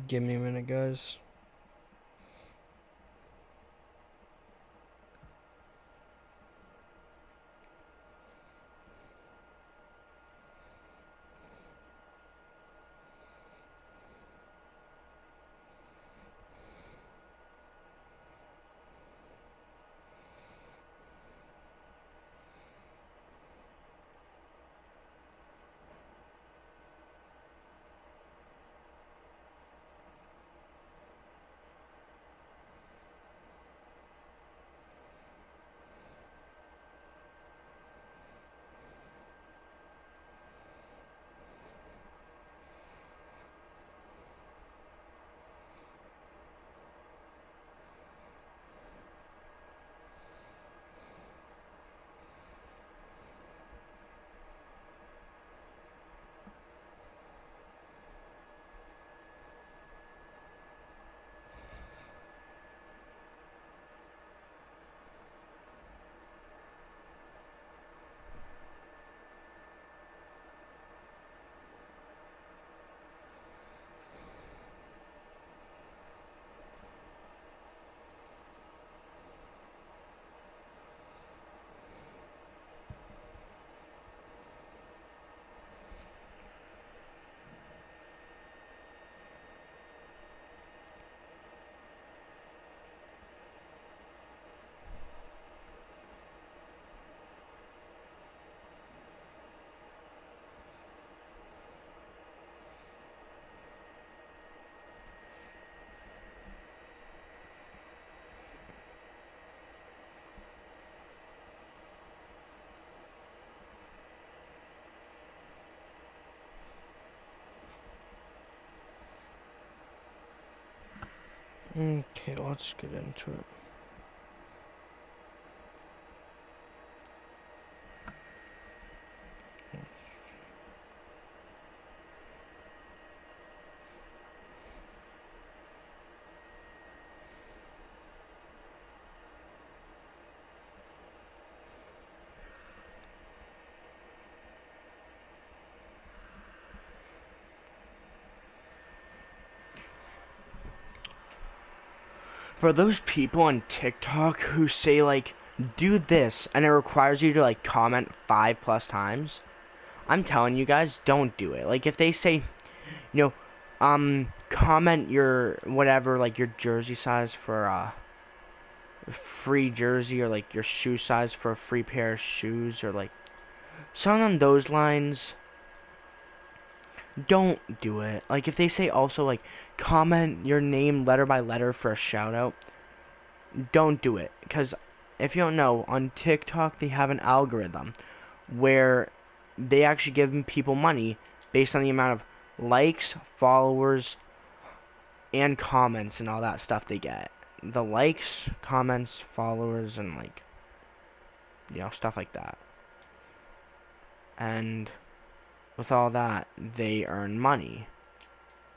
Give me a minute, guys. Okay, let's get into it. For those people on TikTok who say, like, do this and it requires you to like comment 5+ times, I'm telling you guys, don't do it. Like if they say, you know, comment your whatever, like your jersey size for a free jersey, or like your shoe size for a free pair of shoes, or like something on those lines, don't do it. Like if they say also like comment your name letter by letter for a shout out, don't do it. Because if you don't know, on TikTok they have an algorithm where they actually give people money based on the amount of likes, followers, and comments and all that stuff they get. The likes, comments, followers, and like, you know, stuff like that. And with all that, they earn money.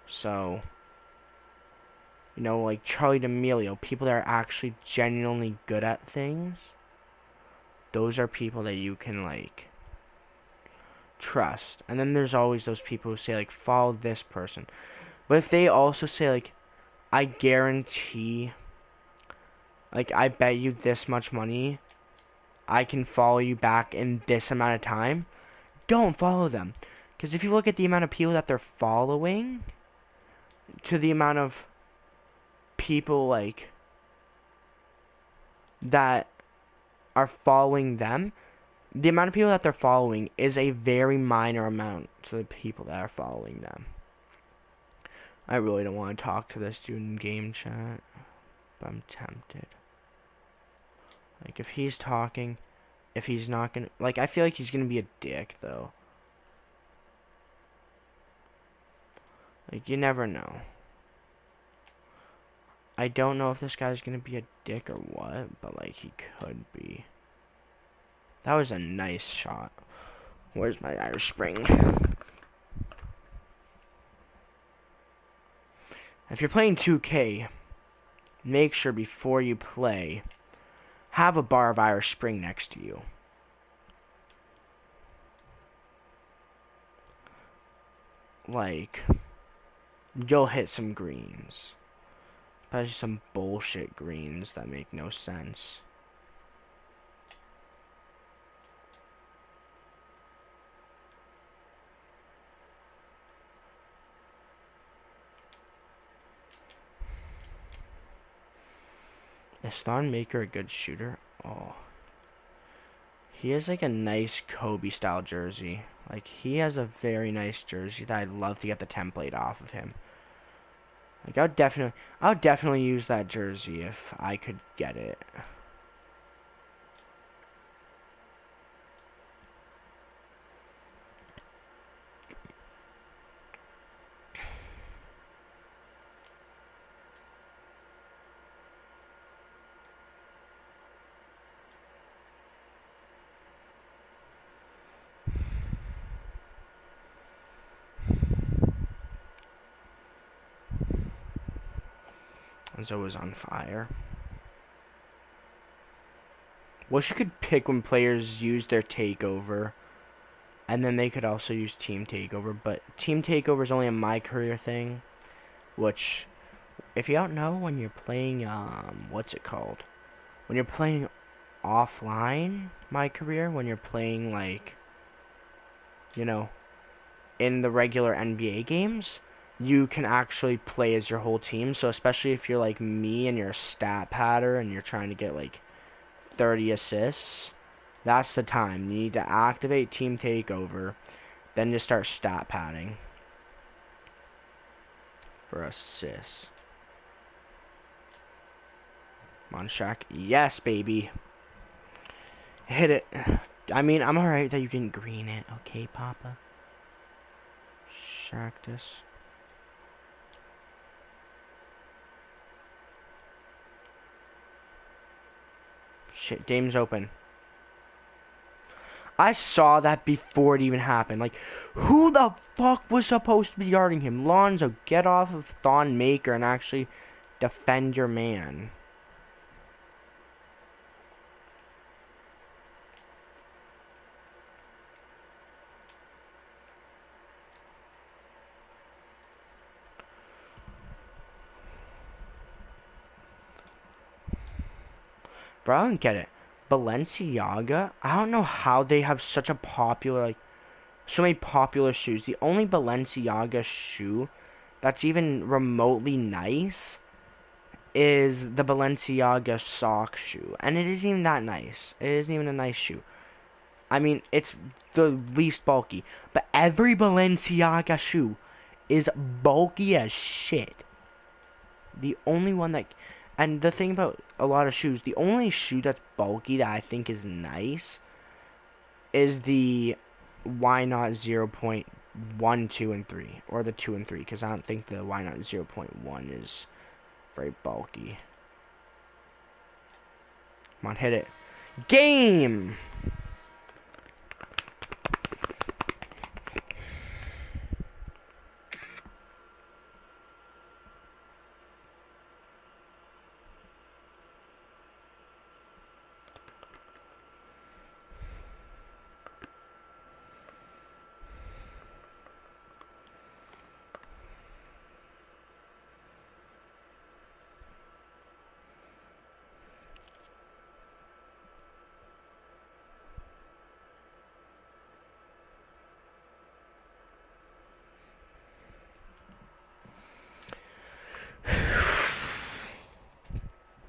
So, you know, like Charlie D'Amelio, people that are actually genuinely good at things, those are people that you can like trust. And then there's always those people who say like follow this person. But if they also say like I guarantee, like I bet you this much money I can follow you back in this amount of time, don't follow them. Because if you look at the amount of people that they're following to the amount of people like that are following them, the amount of people that they're following is a very minor amount to the people that are following them. I really don't want to talk to this dude in game chat, but I'm tempted. Like if he's talking, if he's not gonna, like I feel like he's gonna be a dick though. Like you never know. I don't know if this guy's gonna be a dick or what, but like he could be. That was a nice shot. Where's my Irish Spring? If you're playing 2K, make sure before you play, have a bar of Irish Spring next to you. Like, you'll hit some greens. Especially some bullshit greens that make no sense. Is Thon Maker a good shooter? Oh. He has like a nice Kobe style jersey. Like he has a very nice jersey that I'd love to get the template off of him. Like I would definitely use that jersey if I could get it. Enzo was on fire. Wish you could pick when players use their takeover, and then they could also use team takeover. But team takeover is only a my career thing, which, if you don't know, when you're playing, what's it called? When you're playing offline, my career, when you're playing like, you know, in the regular NBA games, you can actually play as your whole team. So especially if you're like me and you're a stat padder and you're trying to get like 30 assists, that's the time. You need to activate team takeover, then just start stat padding for assists. Come on, Shaq. Yes, baby. Hit it. I mean, I'm alright that you didn't green it. Okay, Papa. Shactus. Shit, Dame's open. I saw that before it even happened. Like, who the fuck was supposed to be guarding him? Lonzo, get off of Thon Maker and actually defend your man. Bro, I don't get it. Balenciaga, I don't know how they have such a popular, like, so many popular shoes. The only Balenciaga shoe that's even remotely nice is the Balenciaga sock shoe. And it isn't even that nice. It isn't even a nice shoe. I mean, it's the least bulky. But every Balenciaga shoe is bulky as shit. The only one that... And the thing about a lot of shoes, the only shoe that's bulky that I think is nice is the Why Not 0.1, 2, and 3. Or the 2 and 3, because I don't think the Why Not 0.1 is very bulky. Come on, hit it. Game!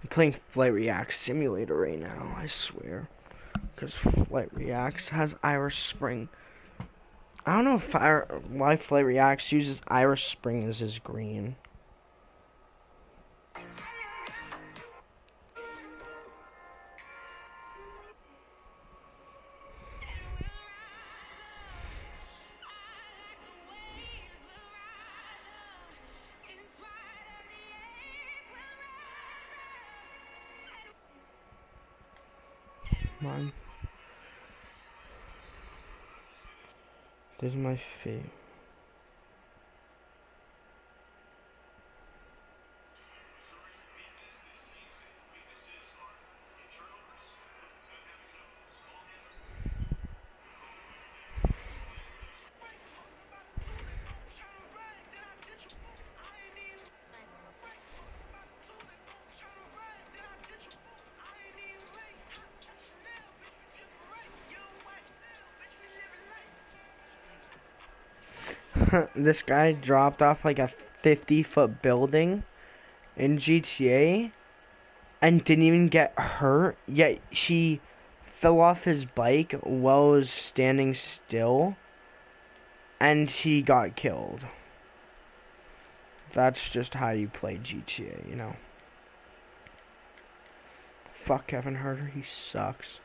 I'm playing Flight React Simulator right now, I swear. Because Flight Reacts has Iris Spring. I don't know if why Flight Reacts uses Iris Spring as his green. Come on. This is my favorite. This guy dropped off like a 50-foot building in GTA and didn't even get hurt, yet he fell off his bike while he was standing still and he got killed. That's just how you play GTA, you know. Fuck Kevin Herter, he sucks.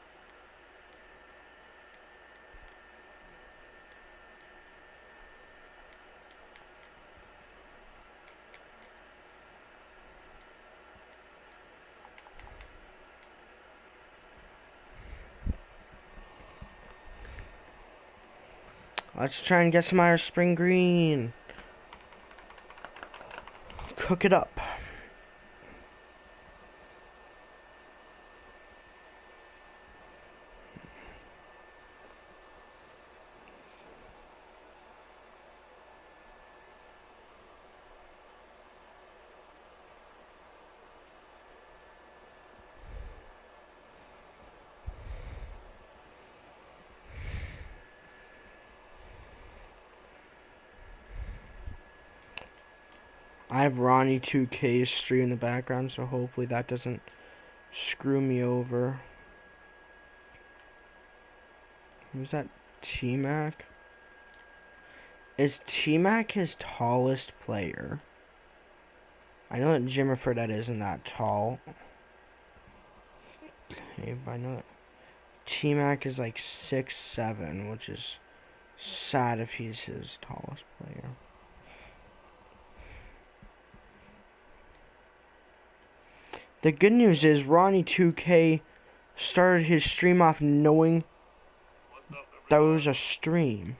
Let's try and get some Irish Spring Green. Cook it up. I have Ronnie 2K's stream in the background, so hopefully that doesn't screw me over. Who's that? tmac? Is tmac his tallest player? I know that Jimmy Fredette isn't that tall. Okay, but I know that tmac is like 6'7", which is sad if he's his tallest player. The good news is Ronnie 2K started his stream off knowing that it was a stream.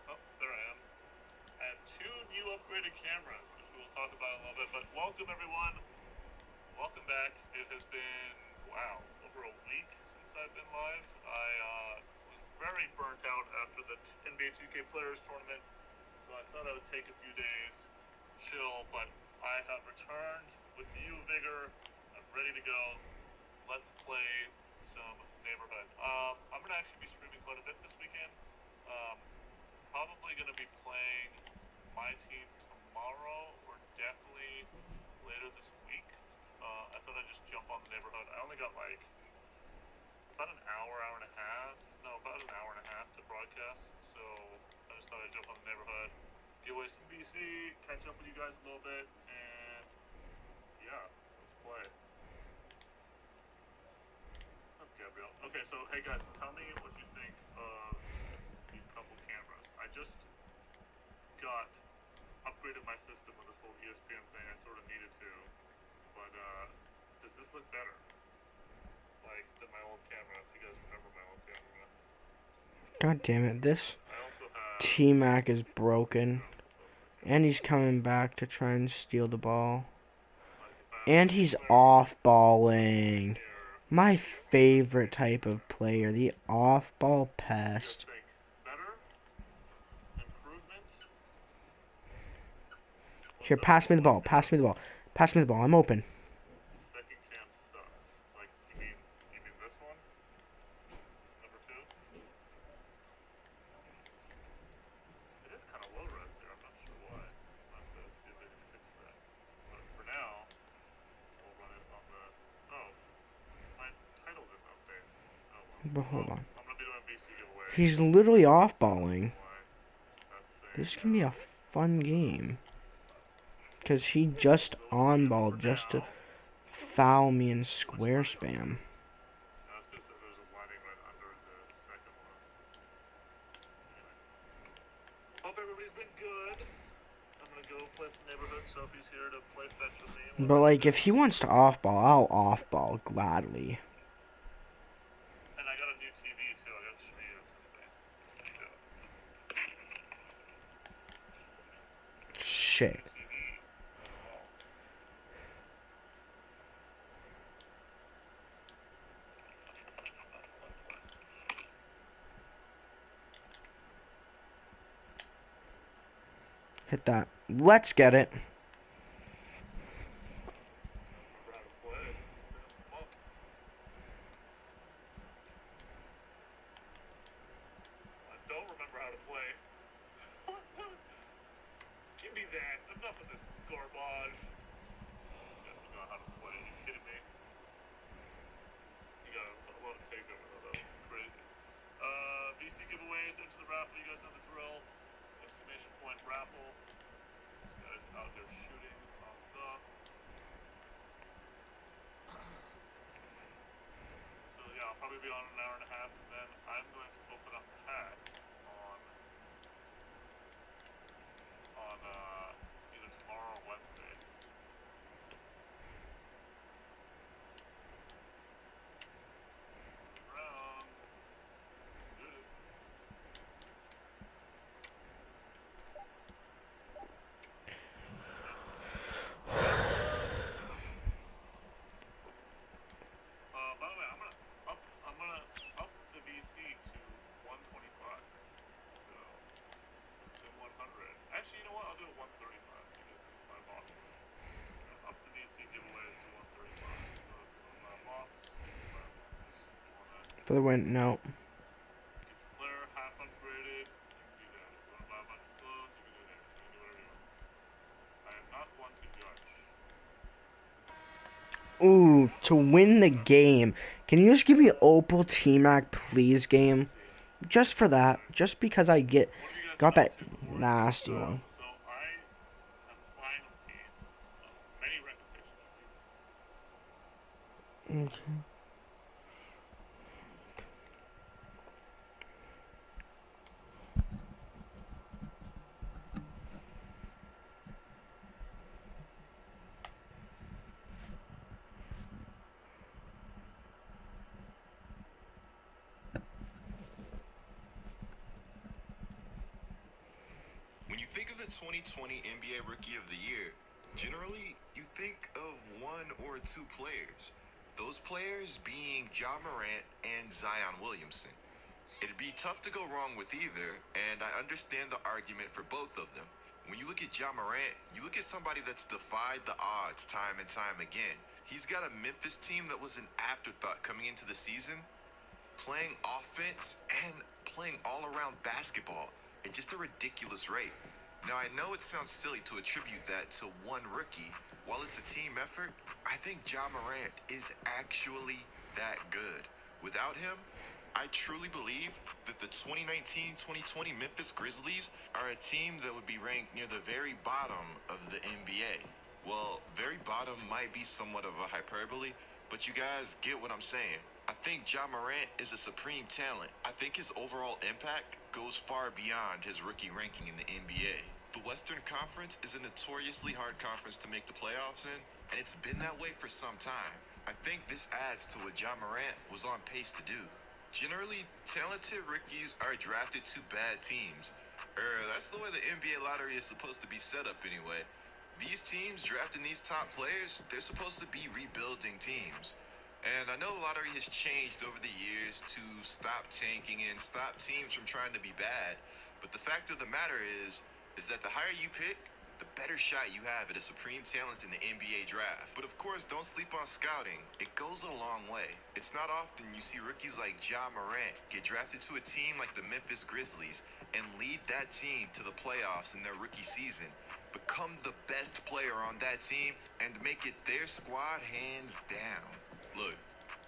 Oh, there I am. I have two new upgraded cameras, which we'll talk about in a little bit. But welcome, everyone. Welcome back. It has been, wow, over a week since I've been live. I was very burnt out after the NBA 2K Players Tournament, so I thought I would take a few days, chill, but I have returned with new vigor. I've ready to go. Let's play some neighborhood. I'm gonna actually be streaming quite a bit this weekend. Probably gonna be playing my team tomorrow, or definitely later this week. I thought I'd just jump on the neighborhood. I only got like about an hour, hour and a half. No, about an hour and a half to broadcast. So I just thought I'd jump on the neighborhood, give away some VC, catch up with you guys a little bit, and yeah, let's play. What's up, Gabrielle? Okay, so hey guys, tell me what you think of these couple cameras. I just got upgraded my system with this whole ESPN thing. I sort of needed to, but does this look better? Like than my old camera, if you guys remember my old camera. God damn it, this I also have tmac is broken. And he's coming back to try and steal the ball. And he's off-balling. My favorite type of player, the off-ball pest. better improvement. Here, pass me the ball, pass me the ball. Pass me the ball, I'm open. Second cam sucks. Like you mean this one? This number 2? It is kind of low res there. I'm not sure why. I'll have to see if they can fix that. But for now, we'll run it on the. Oh, my title didn't update. Oh well. But hold on. I'm gonna be doing VC giveaway. He's literally off-balling. That's This can be a fun game. Because he just on-balled just to foul me in square spam. That's because there's a lining right under the second one. Anyway. Hope everybody's been good. I'm gonna go play some neighborhood. Sophie's here to play fetch with me. But, like, if he wants to off-ball, I'll off-ball gladly. And I got a new TV, too. I got to show you this thing. Shit. Hit that. Let's get it. Give me that. Enough of this garbage. You guys know how to play. Are you kidding me? You got a lot of takeover though. That was crazy. VC giveaways into the raffle. You guys know the drill. Exclamation point raffle. This guy's out there shooting non-stop. So yeah, I'll probably be on an hour and a half, and then I'm going to open up packs on either tomorrow or Wednesday. Around. Good. By the way, I'm gonna up the VC to 125. So it's been 100. Actually, you know what? I'll do it 135 so you guys can buy boxes. Up the VC giveaways to 135. So if you want to buy a box, you can buy a box. If you want to For the win, no. get your player half upgraded, you can do that. If you want to buy a bunch of clothes, you can do that. You can do whatever you want. I am not one to judge. Ooh, to win the game. Can you just give me Opal T-Mac, please, game? Just for that. Just because I got that nasty one. So I have finally many recommendations. Okay. When you think of the 2020 NBA Rookie of the Year, generally you think of one or two players. Those players being Ja Morant and Zion Williamson. It'd be tough to go wrong with either, and I understand the argument for both of them. When you look at Ja Morant, you look at somebody that's defied the odds time and time again. He's got a Memphis team that was an afterthought coming into the season, playing offense and playing all-around basketball at just a ridiculous rate. Now, I know it sounds silly to attribute that to one rookie. While it's a team effort, I think Ja Morant is actually that good. Without him, I truly believe that the 2019-2020 Memphis Grizzlies are a team that would be ranked near the very bottom of the NBA. Well, very bottom might be somewhat of a hyperbole, but you guys get what I'm saying. I think Ja Morant is a supreme talent. I think his overall impact goes far beyond his rookie ranking in the NBA. The Western Conference is a notoriously hard conference to make the playoffs in, and it's been that way for some time. I think this adds to what Ja Morant was on pace to do. Generally, talented rookies are drafted to bad teams. That's the way the NBA lottery is supposed to be set up anyway. These teams drafting these top players, they're supposed to be rebuilding teams. And I know the lottery has changed over the years to stop tanking and stop teams from trying to be bad. But the fact of the matter is that the higher you pick, the better shot you have at a supreme talent in the NBA draft. But of course, don't sleep on scouting. It goes a long way. It's not often you see rookies like Ja Morant get drafted to a team like the Memphis Grizzlies and lead that team to the playoffs in their rookie season, become the best player on that team, and make it their squad hands down. Look,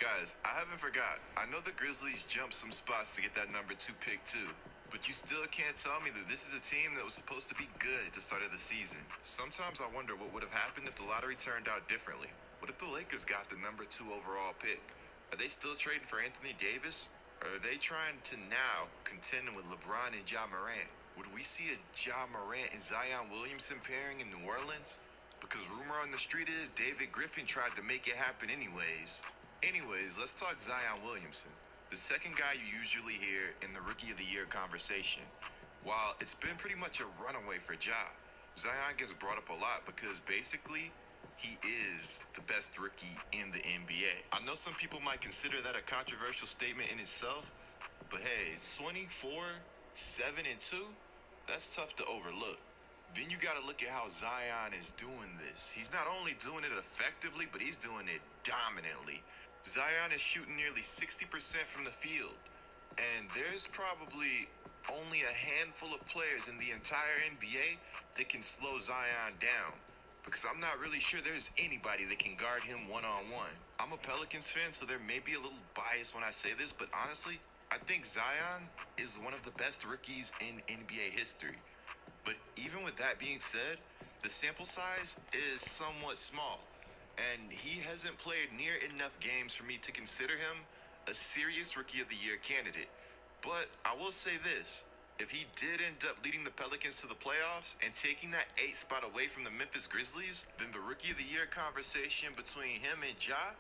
guys, I haven't forgot. I know the Grizzlies jumped some spots to get that number 2 pick too. But you still can't tell me that this is a team that was supposed to be good at the start of the season. Sometimes I wonder what would have happened if the lottery turned out differently. What if the Lakers got the number 2 overall pick? Are they still trading for Anthony Davis? Or are they trying to now contend with LeBron and Ja Morant? Would we see a Ja Morant and Zion Williamson pairing in New Orleans? Because rumor on the street is David Griffin tried to make it happen anyways. Anyways, let's talk Zion Williamson, the second guy you usually hear in the Rookie of the Year conversation. While it's been pretty much a runaway for Ja, Zion gets brought up a lot because basically he is the best rookie in the NBA. I know some people might consider that a controversial statement in itself, but hey, 24, 7, and 2, that's tough to overlook. Then you got to look at how Zion is doing this. He's not only doing it effectively, but he's doing it dominantly. Zion is shooting nearly 60% from the field, and there's probably only a handful of players in the entire NBA that can slow Zion down, because I'm not really sure there's anybody that can guard him one-on-one. I'm a Pelicans fan, so there may be a little bias when I say this, but honestly, I think Zion is one of the best rookies in NBA history. But even with that being said, the sample size is somewhat small, and he hasn't played near enough games for me to consider him a serious Rookie of the Year candidate. But I will say this. If he did end up leading the Pelicans to the playoffs and taking that 8th spot away from the Memphis Grizzlies, then the Rookie of the Year conversation between him and Ja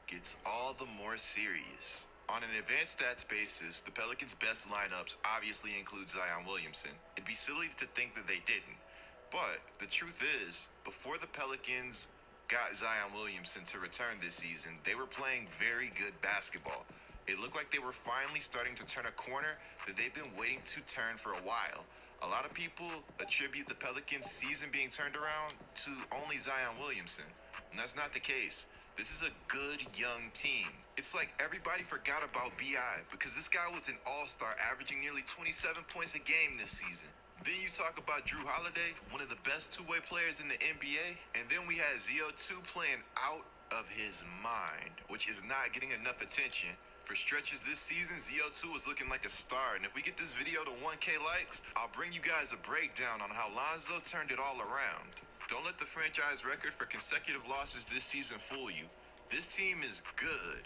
gets all the more serious. On an advanced stats basis, the Pelicans' best lineups obviously include Zion Williamson. It'd be silly to think that they didn't. But the truth is, before the Pelicans got Zion Williamson to return this season, they were playing very good basketball. It looked like they were finally starting to turn a corner that they've been waiting to turn for a while. A lot of people attribute the Pelicans' season being turned around to only Zion Williamson, and that's not the case. This is a good young team. It's like everybody forgot about B.I. because this guy was an all-star averaging nearly 27 points a game this season. Then you talk about Drew Holiday, one of the best two-way players in the NBA, and then we had ZO2 playing out of his mind, which is not getting enough attention. For stretches this season, ZO2 was looking like a star, and if we get this video to 1K likes, I'll bring you guys a breakdown on how Lonzo turned it all around. Don't let the franchise record for consecutive losses this season fool you. This team is good,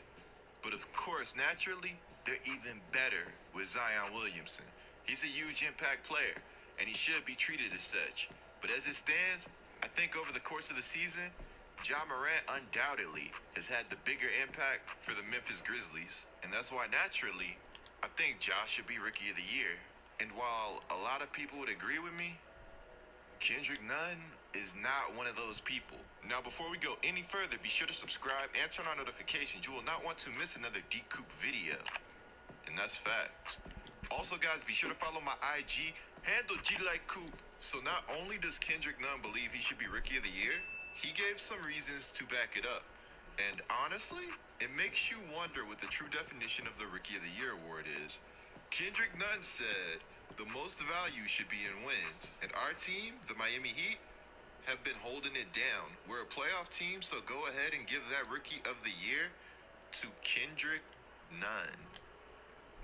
but of course, naturally, they're even better with Zion Williamson. He's a huge impact player, and he should be treated as such. But as it stands, I think over the course of the season, Ja Morant undoubtedly has had the bigger impact for the Memphis Grizzlies, and that's why naturally, I think Ja should be Rookie of the Year. And while a lot of people would agree with me, Kendrick Nunn is not one of those people. Now, before we go any further, be sure to subscribe and turn on notifications. You will not want to miss another D-Coop video. And that's facts. Also, guys, be sure to follow my IG, handle G like Coop. So not only does Kendrick Nunn believe he should be Rookie of the Year, he gave some reasons to back it up. And honestly, it makes you wonder what the true definition of the Rookie of the Year award is. Kendrick Nunn said the most value should be in wins, and our team, the Miami Heat, have been holding it down. We're a playoff team, so go ahead and give that Rookie of the Year to Kendrick Nunn.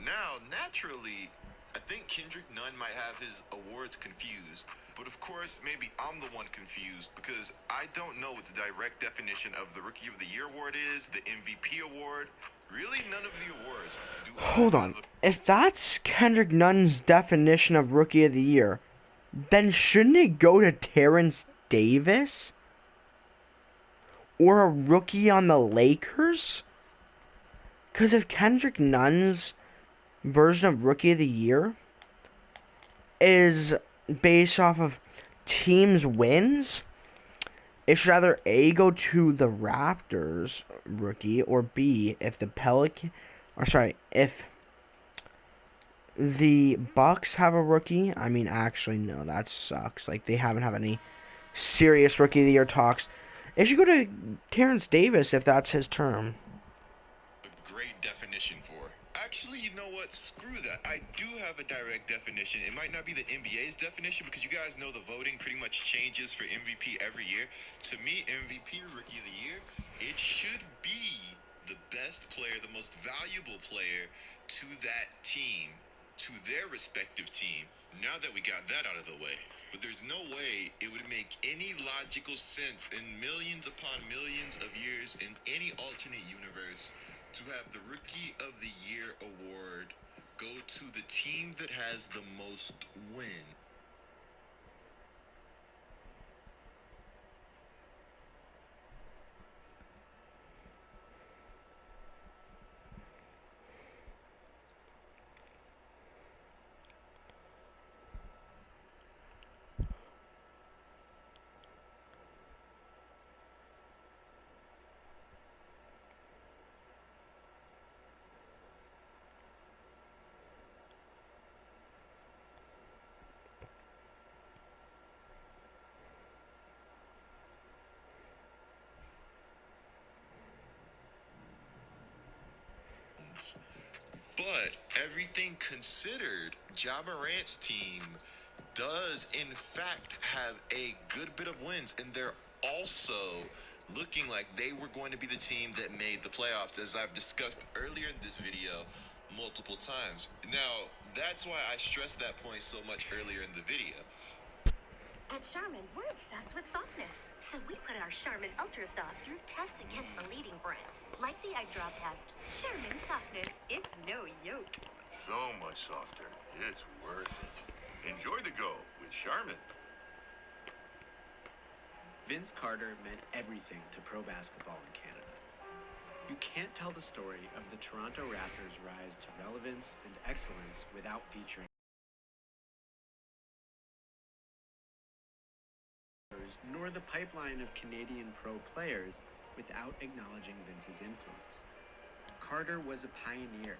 Now, naturally, I think Kendrick Nunn might have his awards confused, but of course, maybe I'm the one confused because I don't know what the direct definition of the Rookie of the Year award is, the MVP award. Really, none of the awards do all Hold on. have a... If that's Kendrick Nunn's definition of Rookie of the Year, then shouldn't it go to Terrence Davis? Or a rookie on the Lakers? Because if Kendrick Nunn's version of Rookie of the Year is based off of teams' wins, it should either A, go to the Raptors rookie, or B, if the Bucks have a rookie. I mean, actually, no, that sucks. Like, they haven't had any serious Rookie of the Year talks. It should go to Terrence Davis if that's his term. great definition for. Actually, you know what? Screw that. I do have a direct definition. It might not be the NBA's definition because you guys know the voting pretty much changes for MVP every year. To me, MVP, Rookie of the Year, it should be the best player, the most valuable player to that team, to their respective team. Now that we got that out of the way. But there's no way it would make any logical sense in millions upon millions of years in any alternate universe to have the Rookie of the Year award go to the team that has the most wins. But everything considered, Ja Morant's team does in fact have a good bit of wins, and they're also looking like they were going to be the team that made the playoffs, as I've discussed earlier in this video multiple times. Now, that's why I stressed that point so much earlier in the video. At Charmin, we're obsessed with softness. So we put our Charmin Ultra Soft through tests against a leading brand. Like the egg drop test. Charmin softness, it's no yoke. So much softer. It's worth it. Enjoy the go with Charmin. Vince Carter meant everything to pro basketball in Canada. You can't tell the story of the Toronto Raptors' rise to relevance and excellence without featuring nor the pipeline of Canadian pro players without acknowledging Vince's influence. Carter was a pioneer,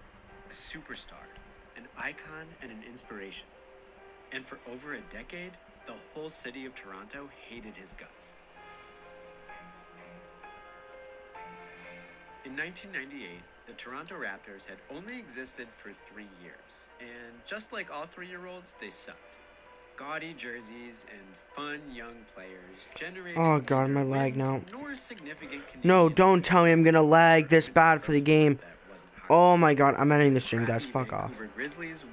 a superstar, an icon, and an inspiration. And for over a decade, the whole city of Toronto hated his guts. In 1998, the Toronto Raptors had only existed for 3 years, and just like all 3-year-olds, they sucked. Gaudy jerseys and fun young players generated Oh god, my neither lag wins now. nor significant No, Canadian don't tell me I'm gonna lag this bad for the game. that wasn't hard. Oh my god, I'm ending the stream, guys. Crappy Fuck off. Vancouver Grizzlies